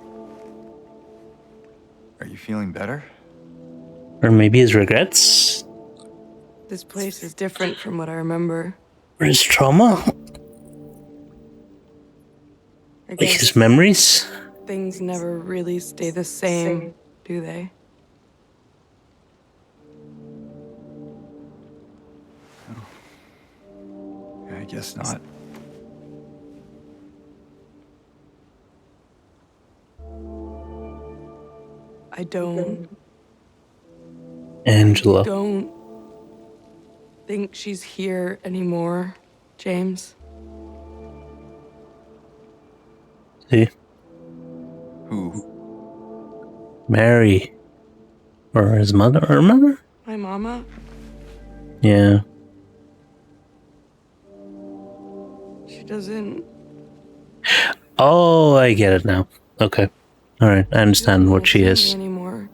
Are you feeling better? Or maybe his regrets? This place is different from what I remember. Or his trauma? I Like guess his memories? things never really stay the same, do they? I guess not. I don't Angela. think she's here anymore, James. See? Who? Mary. Or his mother? Or mother? My mama? Yeah. She doesn't... Oh, I get it now. Okay. Alright, I understand what she is. Anymore.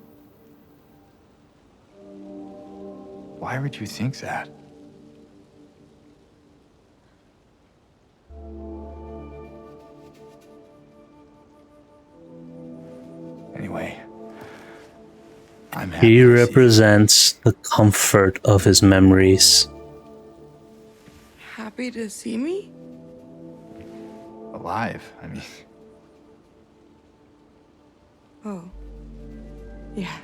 Why would you think that? anyway. I'm happy He to see you. represents the comfort of his memories. Happy to see me? Alive. I mean, Oh. Yeah.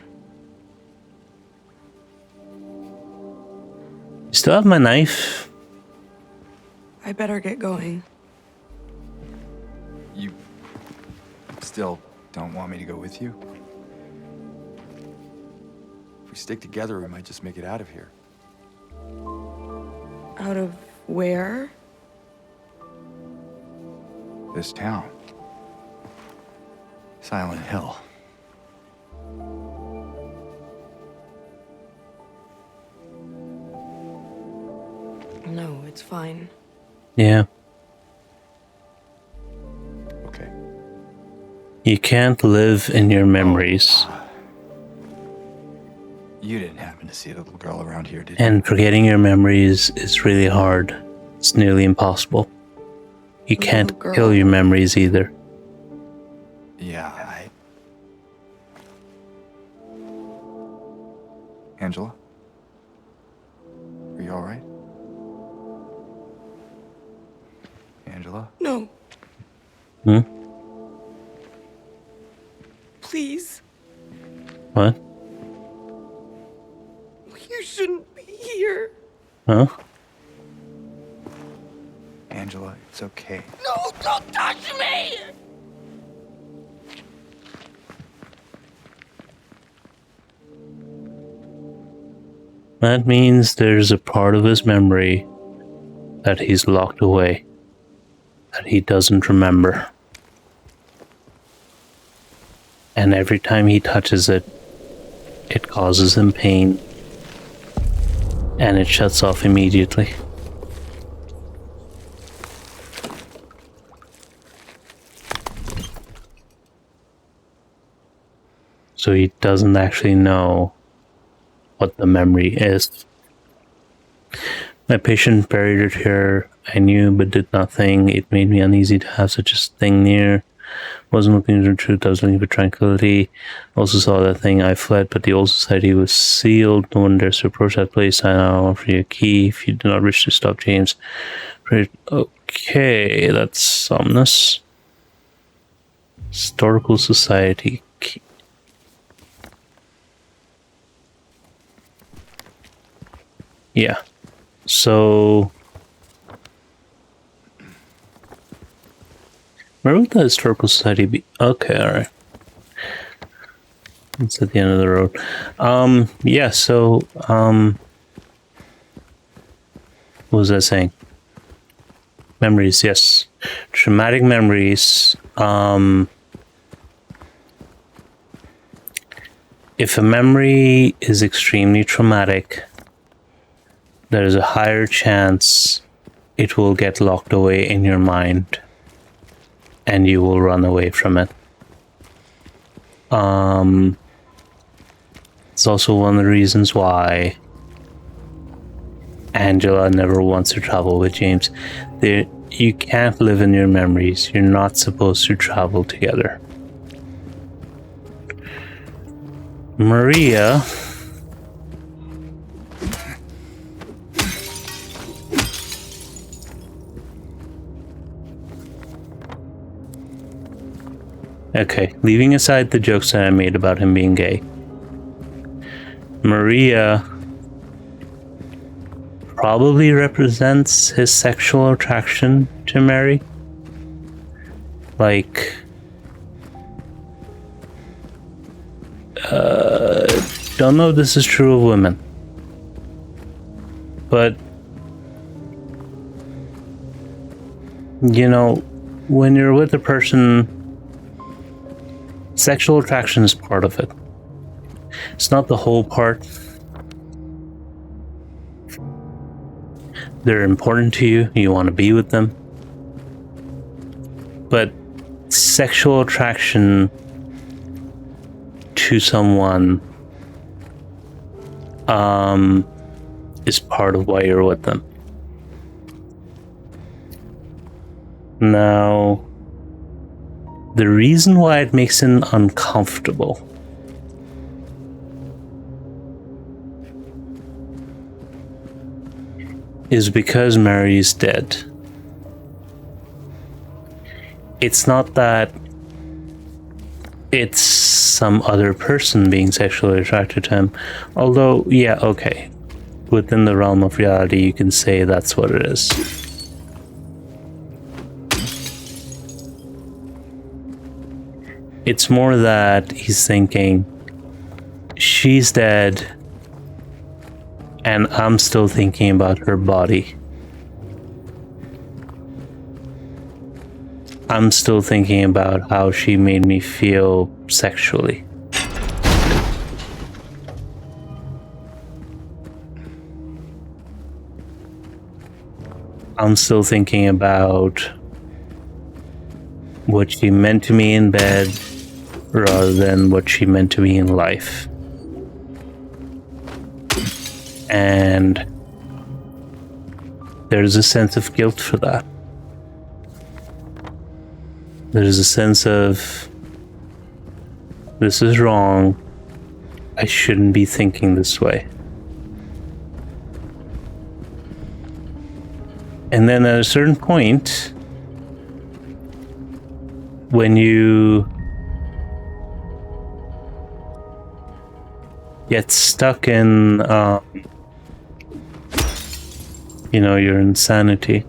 You still have my knife? I better get going. you still don't want me to go with you? If we stick together, we might just make it out of here. Out of where? This town. Silent Hill. No, it's fine. Yeah. Okay. You can't live in your memories. You didn't happen to see a little girl around here, did you? And forgetting your memories is really hard. It's nearly impossible. You can't little girl. kill your memories either. Yeah, Angela? Are you alright? Angela? No, Hmm? please. What? You shouldn't be here. Huh? Angela, it's okay. No, don't touch me! That means there's a part of his memory that he's locked away, that he doesn't remember. And every time he touches it, it causes him pain. And it shuts off immediately. So he doesn't actually know what the memory is. My patient buried it here. I knew but did nothing. It made me uneasy to have such a thing near. Wasn't looking for the truth, I was looking for tranquility. Also saw that thing, I fled, but the old society was sealed. No one dares to approach that place. I now offer you a key if you do not wish to stop James. Okay, that's ominous. Historical Society key. Yeah. So where would the Historical Society be? Okay, alright. It's at the end of the road. Yeah, so what was I saying? Memories, yes. Traumatic memories. If a memory is extremely traumatic, there is a higher chance it will get locked away in your mind and you will run away from it. It's also one of the reasons why Angela never wants to travel with James. You can't live in your memories. You're not supposed to travel together. Maria okay, leaving aside the jokes that I made about him being gay, Maria probably represents his sexual attraction to Mary. Like, don't know if this is true of women, but you know, when you're with a person, sexual attraction is part of it. It's not the whole part. They're important to you. You want to be with them. But sexual attraction to someone is part of why you're with them. Now, The reason why it makes him uncomfortable is because Mary is dead. It's not that it's some other person being sexually attracted to him. Although, yeah, okay. Within the realm of reality, you can say that's what it is. It's more that he's thinking, she's dead, and I'm still thinking about her body. I'm still thinking about how she made me feel sexually. I'm still thinking about what she meant to me in bed rather than what she meant to me in life. And there's a sense of guilt for that. There's a sense of, this is wrong. I shouldn't be thinking this way. And then at a certain point, when you get stuck in, your insanity,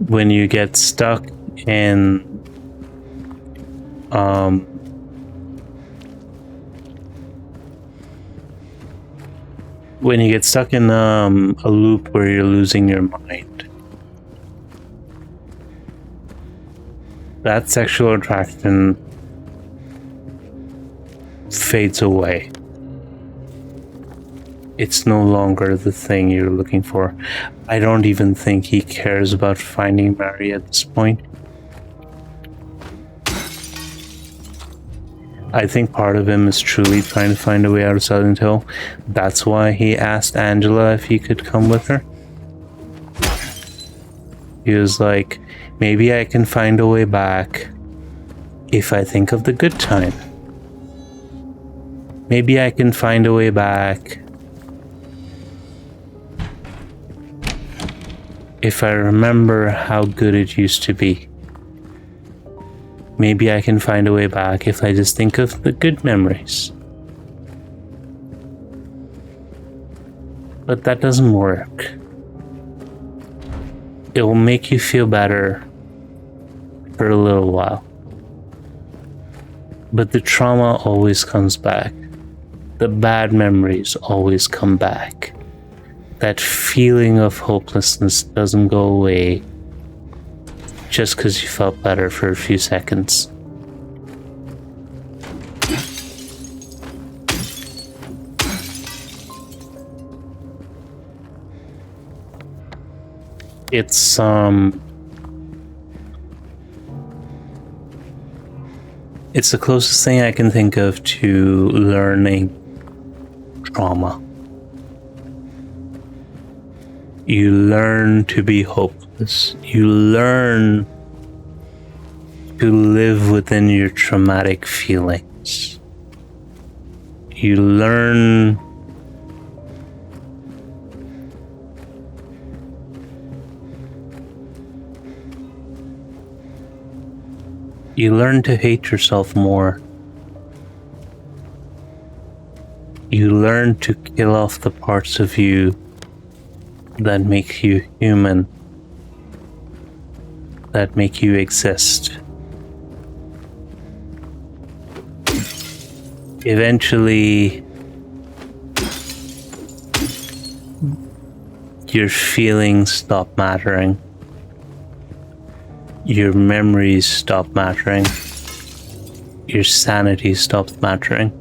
when you get stuck in when you get stuck in a loop where you're losing your mind, that sexual attraction fades away. It's no longer the thing you're looking for. I don't even think he cares about finding Mary at this point. I think part of him is truly trying to find a way out of Silent Hill. That's why he asked Angela if he could come with her. He was like, maybe I can find a way back if I think of the good time. Maybe I can find a way back if I remember how good it used to be. Maybe I can find a way back if I just think of the good memories. But that doesn't work. It will make you feel better for a little while. But the trauma always comes back. The bad memories always come back. That feeling of hopelessness doesn't go away just because you felt better for a few seconds. It's the closest thing I can think of to learning trauma. You learn to be hopeless. You learn to live within your traumatic feelings. You learn to hate yourself more. You learn to kill off the parts of you that make you human, that make you exist. Eventually, your feelings stop mattering. Your memories stop mattering. Your sanity stops mattering.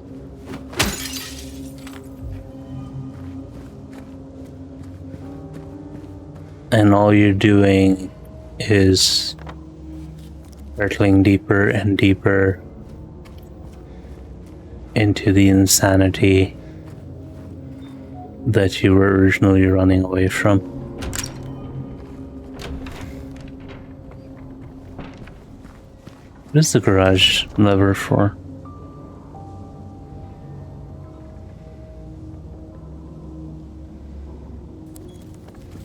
And all you're doing is hurtling deeper and deeper into the insanity that you were originally running away from. What is the garage lever for?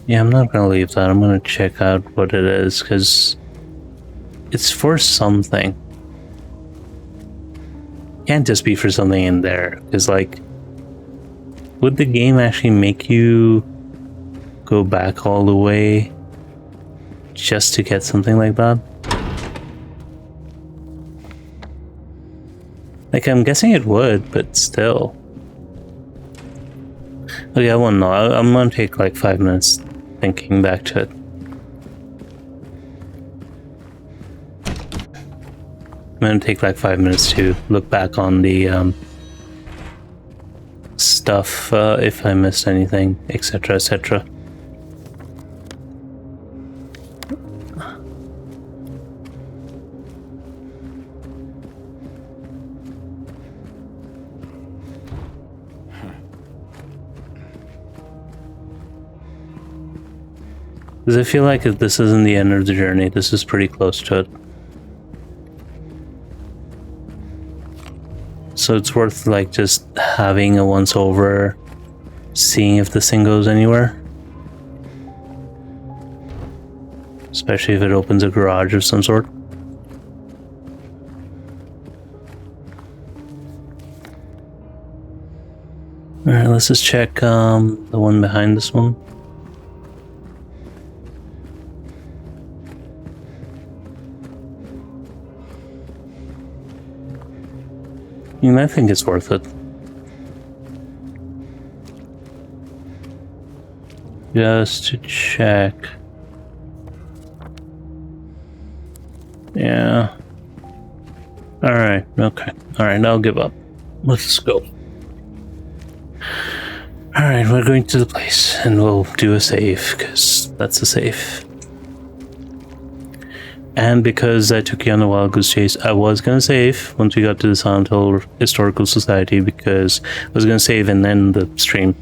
Yeah, I'm not gonna leave that. I'm gonna check out what it is, because it's for something. Can't just be for something in there, because, like, would the game actually make you go back all the way just to get something like that? Like, I'm guessing it would, but still. Okay, I won't know. I'm gonna take like 5 minutes thinking back to it. I'm gonna take like 5 minutes to look back on the stuff, if I missed anything, etc., etc. Because I feel like if this isn't the end of the journey, this is pretty close to it. So it's worth like just having a once over, seeing if this thing goes anywhere. Especially if it opens a garage of some sort. Alright, let's just check the one behind this one. I think it's worth it. Just to check. Yeah. Alright, okay. Alright, I'll give up. Let's go. Alright, we're going to the place and we'll do a save, because that's a save. And because I took you on a wild goose chase, I was gonna save once we got to the Silent Hill Historical Society, because I was gonna save and end the stream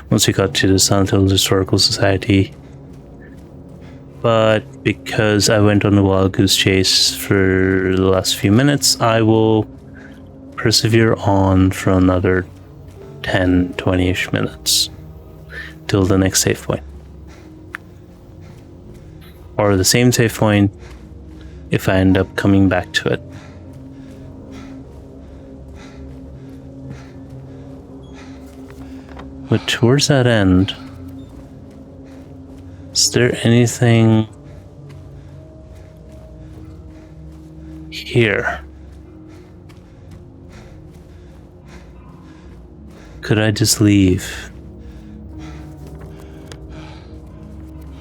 once we got to the Silent Hill Historical Society. But because I went on a wild goose chase for the last few minutes, I will persevere on for another 10-20ish minutes till the next save point. Or the same save point if I end up coming back to it. But towards that end, is there anything here? Could I just leave?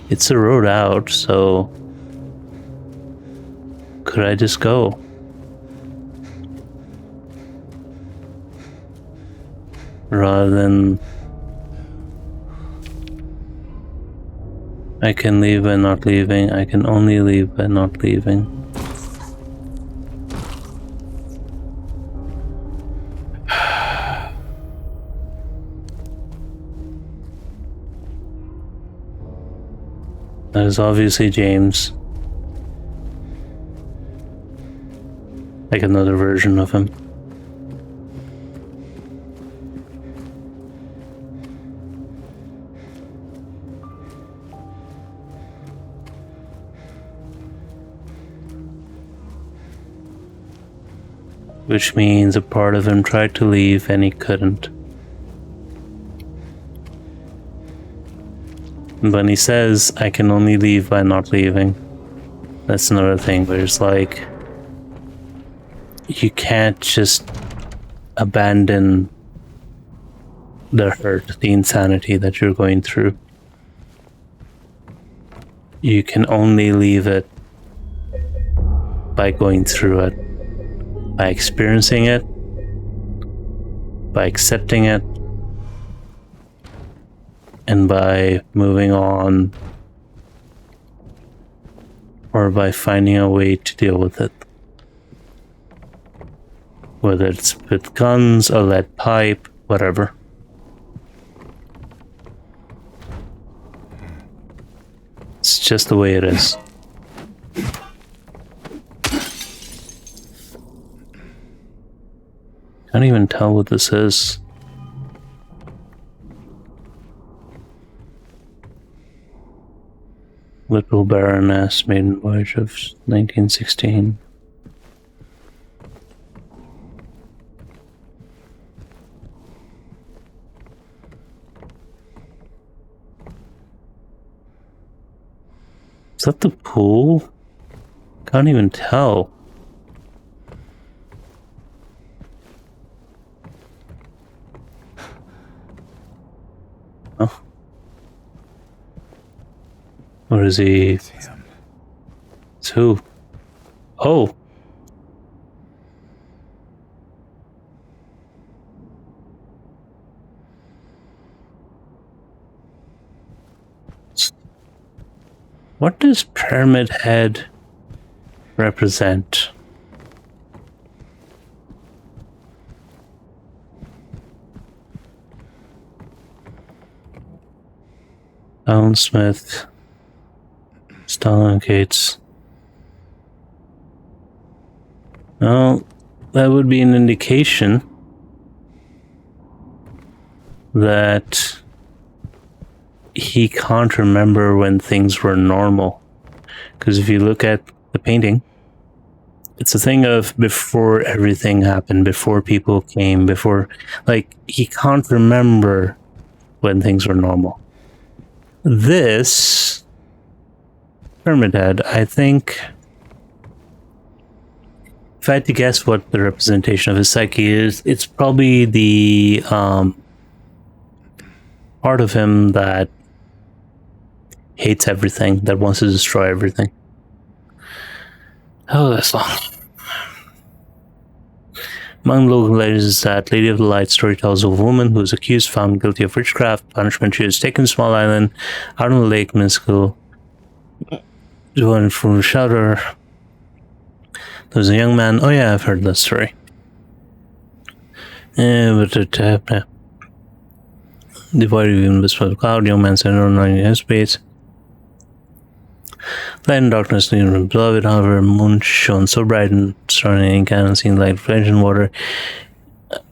It's a road out, so could I just go? Rather than I can leave by not leaving, I can only leave by not leaving. That is obviously James. Like another version of him. Which means a part of him tried to leave and he couldn't. When he says, I can only leave by not leaving, that's another thing where it's like, you can't just abandon the hurt, the insanity that you're going through. You can only leave it by going through it, by experiencing it, by accepting it, and by moving on, or by finding a way to deal with it. Whether it's with guns, a lead pipe, whatever. It's just the way it is. Can't even tell what this is. Little Baroness, maiden voyage of 1916. Is that the pool? Can't even tell. Oh. Or is he? It's him. It's who? Oh. What does Pyramid Head represent? Alan Smith, Stalin Gates. Well, that would be an indication that he can't remember when things were normal. Because if you look at the painting, it's a thing of before everything happened, before people came, before, like, he can't remember when things were normal. This Pyramid Head, I think, if I had to guess what the representation of his psyche is, it's probably the part of him that hates everything, that wants to destroy everything. Oh, that's long. Among local legends is that Lady of the Light story tells of a woman who is accused, found guilty of witchcraft. Punishment: she is taken to a small island out on the lake Minskill. One from a shelter. There was a young man. Oh yeah, I've heard that story. The body of even whispered cloud. Young man said, "No, no, in space." Light and darkness near him beloved, however, moon shone so bright and surrounding cannon seen like reflection in water.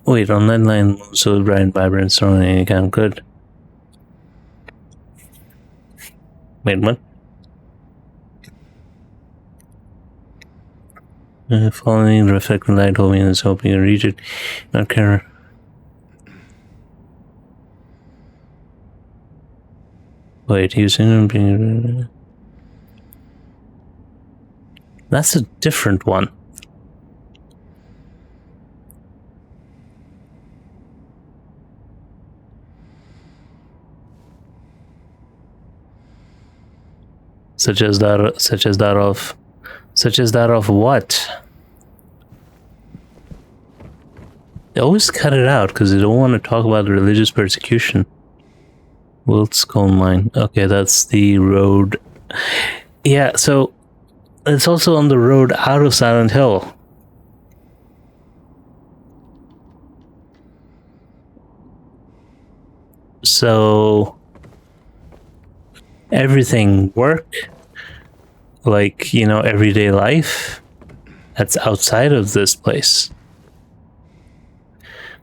Wait, on that line, moon so bright and vibrant, surrounding cannon good. Wait, what? Following the reflecting light, hoping and hoping to reach it, not care. Wait, he was in being. That's a different one. Such as that of what? They always cut it out because they don't want to talk about religious persecution. Wilt's Coal Mine. Okay, that's the road. Yeah, so it's also on the road out of Silent Hill. So everything, work, like, you know, everyday life, that's outside of this place.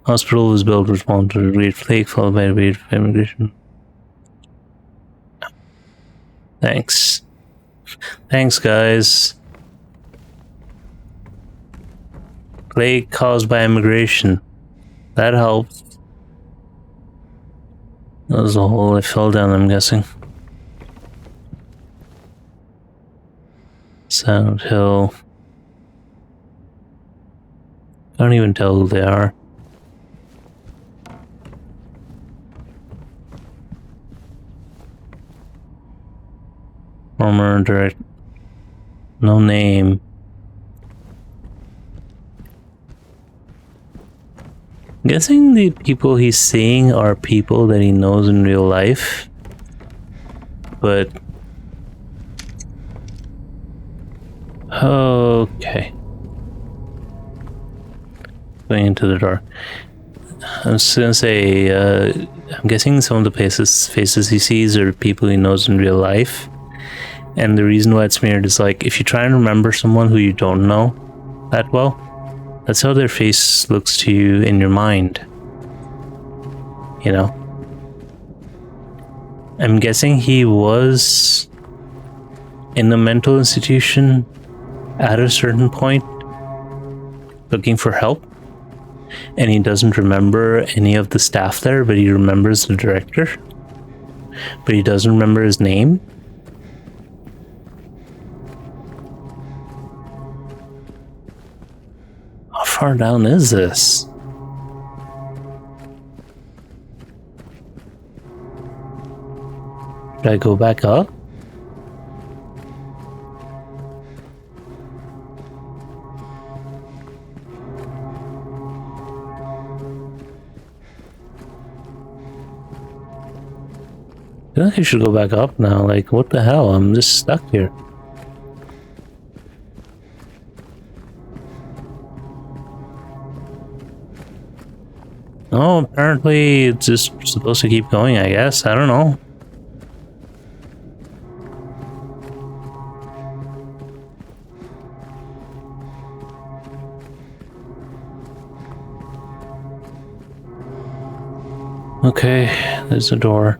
Hospital was built to respond to the Great Plague, followed by a wave of immigration. Thanks. Thanks, guys. Plague caused by immigration. That helped. That was a hole I fell down, I'm guessing. Silent Hill. I don't even tell who they are. Former direct. No name. I'm guessing the people he's seeing are people that he knows in real life. But okay. Going into the dark. I was gonna say, I'm guessing some of the faces he sees are people he knows in real life. And the reason why it's mirrored is, like, if you try and remember someone who you don't know that well, That's how their face looks to you in your mind. You know? I'm guessing he was in a mental institution at a certain point looking for help. And he doesn't remember any of the staff there, but he remembers the director. But he doesn't remember his name. How far down is this? Should I go back up? I feel like I should go back up now. Like, what the hell? I'm just stuck here. Oh, apparently it's just supposed to keep going, I guess. I don't know. Okay, there's a door.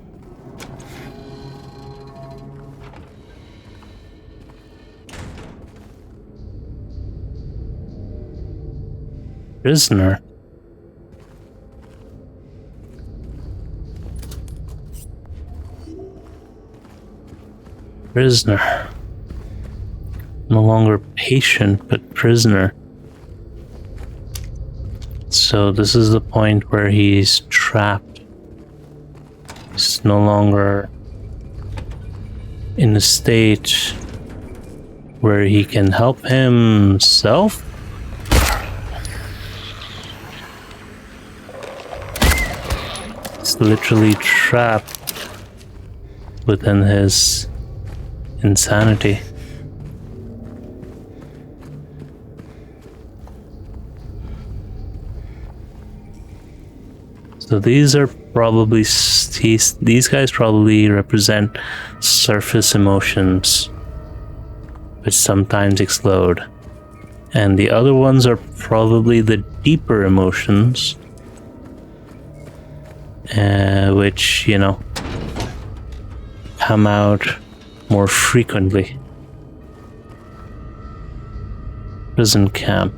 Prisoner. Prisoner. No longer patient, but prisoner. So this is the point where he's trapped. He's no longer in a state where he can help himself. He's literally trapped within his insanity. So these are probably these guys probably represent surface emotions, which sometimes explode, and the other ones are probably the deeper emotions, which, you know, come out more frequently. Prison camp.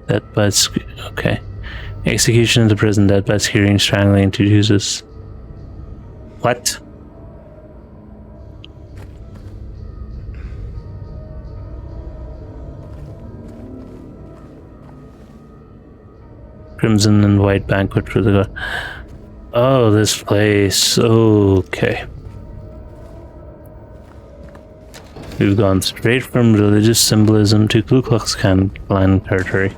Death by okay. Execution in the prison, death by skewering, strangling, introduces. What? Crimson and white banquet for the god. Oh, this place. Okay. We've gone straight from religious symbolism to Ku Klux Klan territory.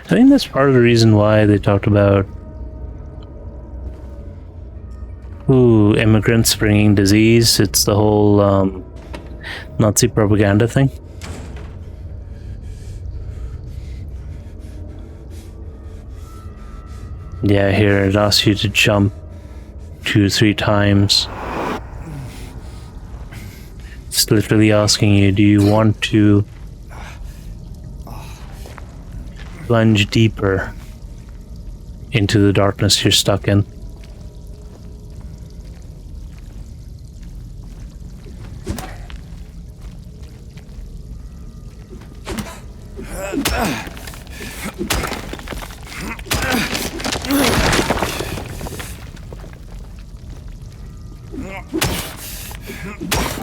I think that's part of the reason why they talked about immigrants bringing disease. It's the whole Nazi propaganda thing. Yeah, here it asks you to jump 2 or 3 times. It's literally asking you, do you want to plunge deeper into the darkness you're stuck in?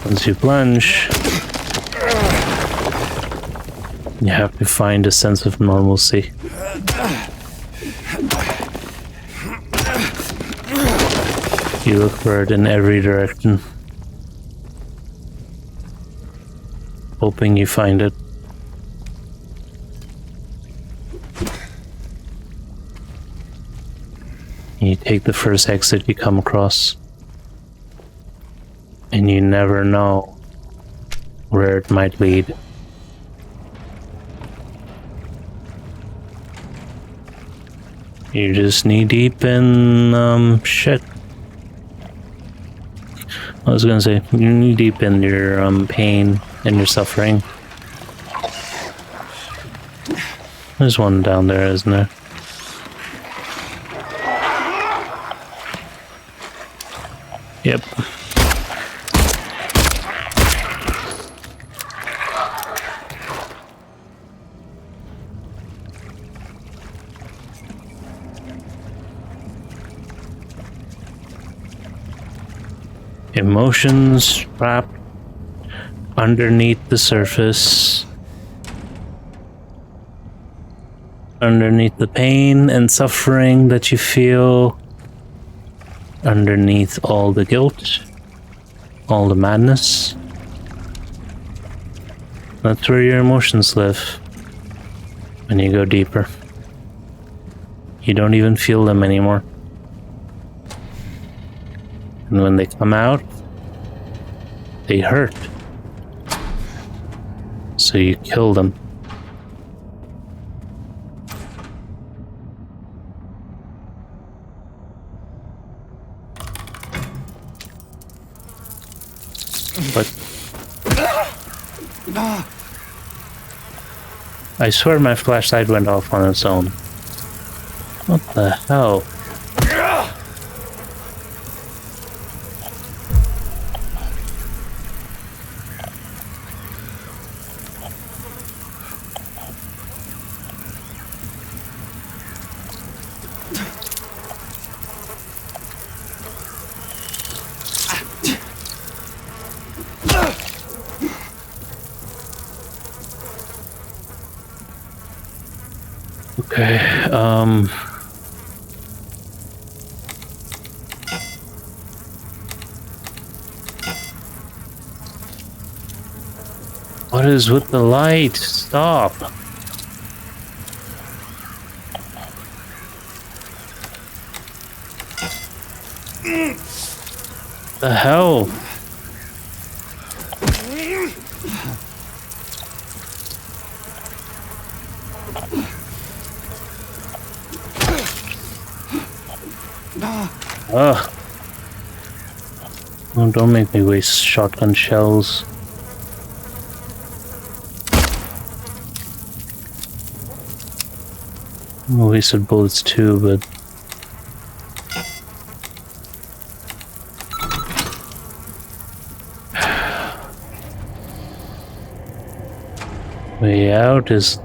Once you plunge, you have to find a sense of normalcy. You look for it in every direction, hoping you find it. You take the first exit you come across, and you never know where it might lead. You're just knee deep in shit. I was gonna say, you're knee deep in your pain and your suffering. There's one down there, isn't there? Yep. Emotions trapped underneath the surface. Underneath the pain and suffering that you feel. Underneath all the guilt. All the madness. That's where your emotions live. When you go deeper. You don't even feel them anymore. And when they come out, they hurt. So you kill them. But I swear my flashlight went off on its own. What the hell? Okay, what is with the light? Stop. The hell? Ugh. Oh, don't make me waste shotgun shells. I wasted bullets too, but... Way out is...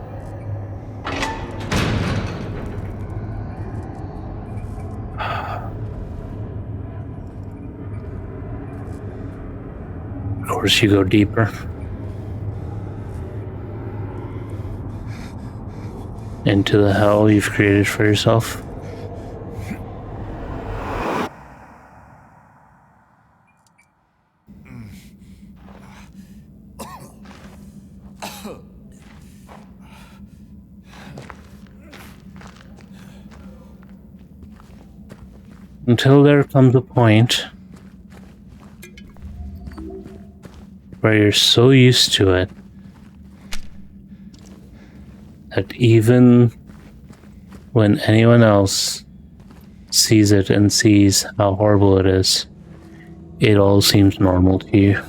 Of course you go deeper. Into the hell you've created for yourself. Until there comes a point where you're so used to it that even when anyone else sees it and sees how horrible it is, it all seems normal to you.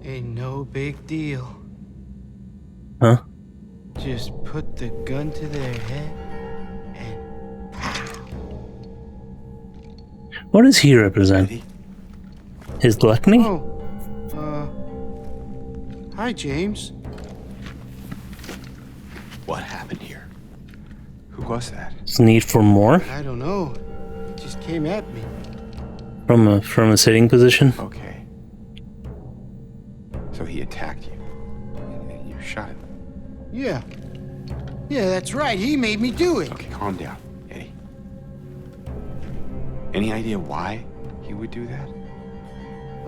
Ain't no big deal. Huh? Just put the gun to their head and What does he represent? His gluttony? hi, James. What happened here? Who was that? His need for more? I don't know. It just came at me. From a sitting position? Okay. So he attacked you. And you shot him. Yeah. Yeah, that's right. He made me do it. Okay, calm down, Eddie. Any idea why he would do that?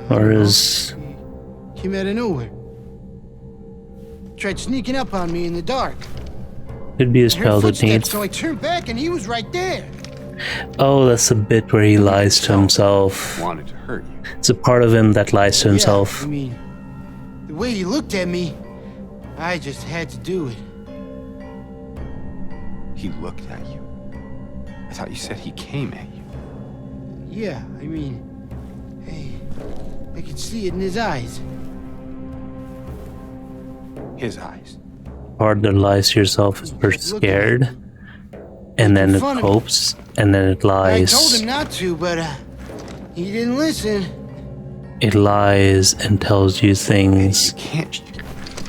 Or is... He came out of nowhere. Tried sneaking up on me in the dark. Could be a I heard spell that footsteps, needs... so I turned back and he was right there. Oh, that's the bit where he lies to himself. Wanted to hurt you. It's a part of him that lies to himself. Yeah, I mean, the way he looked at me, I just had to do it. He looked at you? I thought you said he came at you. Yeah, I mean, hey, I could see it in his eyes. His eyes. Part that lies to yourself is first scared, and then it hopes, and then it lies. I told him not to, but he didn't listen. It lies and tells you things You can't.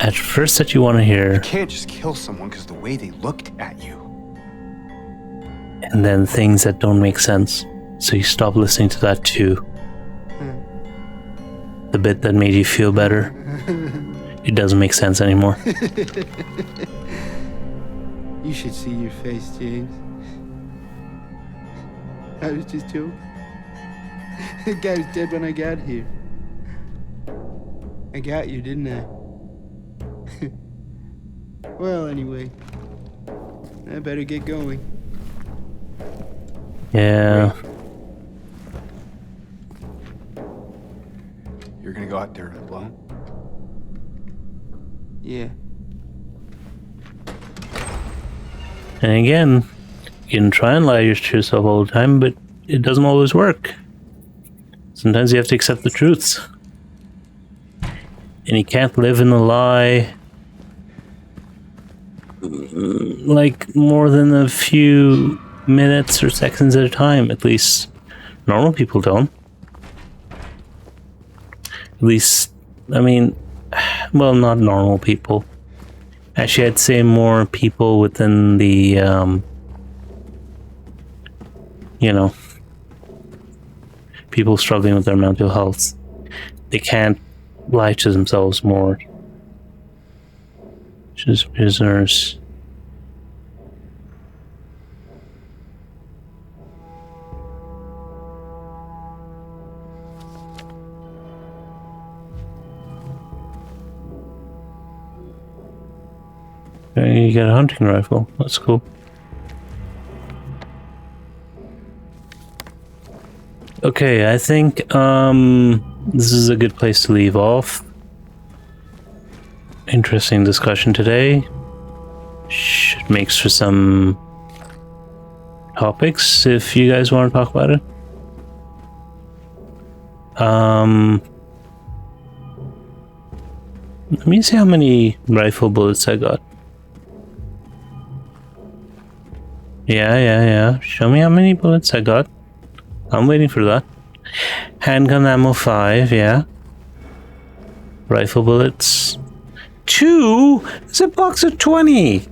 at first that you want to hear, You can't just kill someone because the way they looked at you. and then things that don't make sense. So you stop listening to that too. The bit that made you feel better, it doesn't make sense anymore. You should see your face, James. I was just joking. The guy was dead when I got here. I got you, didn't I? Well, anyway, I better get going. Yeah. You're gonna go out there alone? Yeah. And again, you can try and lie to yourself all the time, but it doesn't always work. Sometimes you have to accept the truths. And you can't live in a lie like more than a few minutes or seconds at a time. At least normal people don't. At least, I mean, well, not normal people. Actually, I'd say more people within the, you know, people struggling with their mental health. They can't lie to themselves more. Just prisoners. You got a hunting rifle. That's cool. Okay, I think this is a good place to leave off. Interesting discussion today. Makes for some topics if you guys want to talk about it. Let me see how many rifle bullets I got. Yeah. Show me how many bullets I got. I'm waiting for that. Handgun ammo 5, yeah. Rifle bullets 2? It's a box of 20.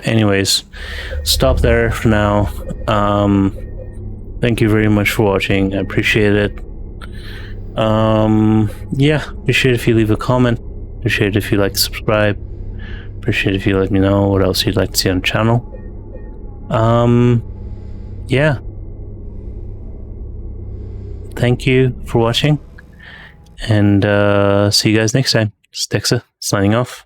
Anyways, stop there for now. Thank you very much for watching. I appreciate it. Yeah, appreciate it if you leave a comment. Appreciate it if you like to subscribe. Appreciate it if you let me know what else you'd like to see on the channel. Yeah. Thank you for watching, and see you guys next time. Stexa signing off.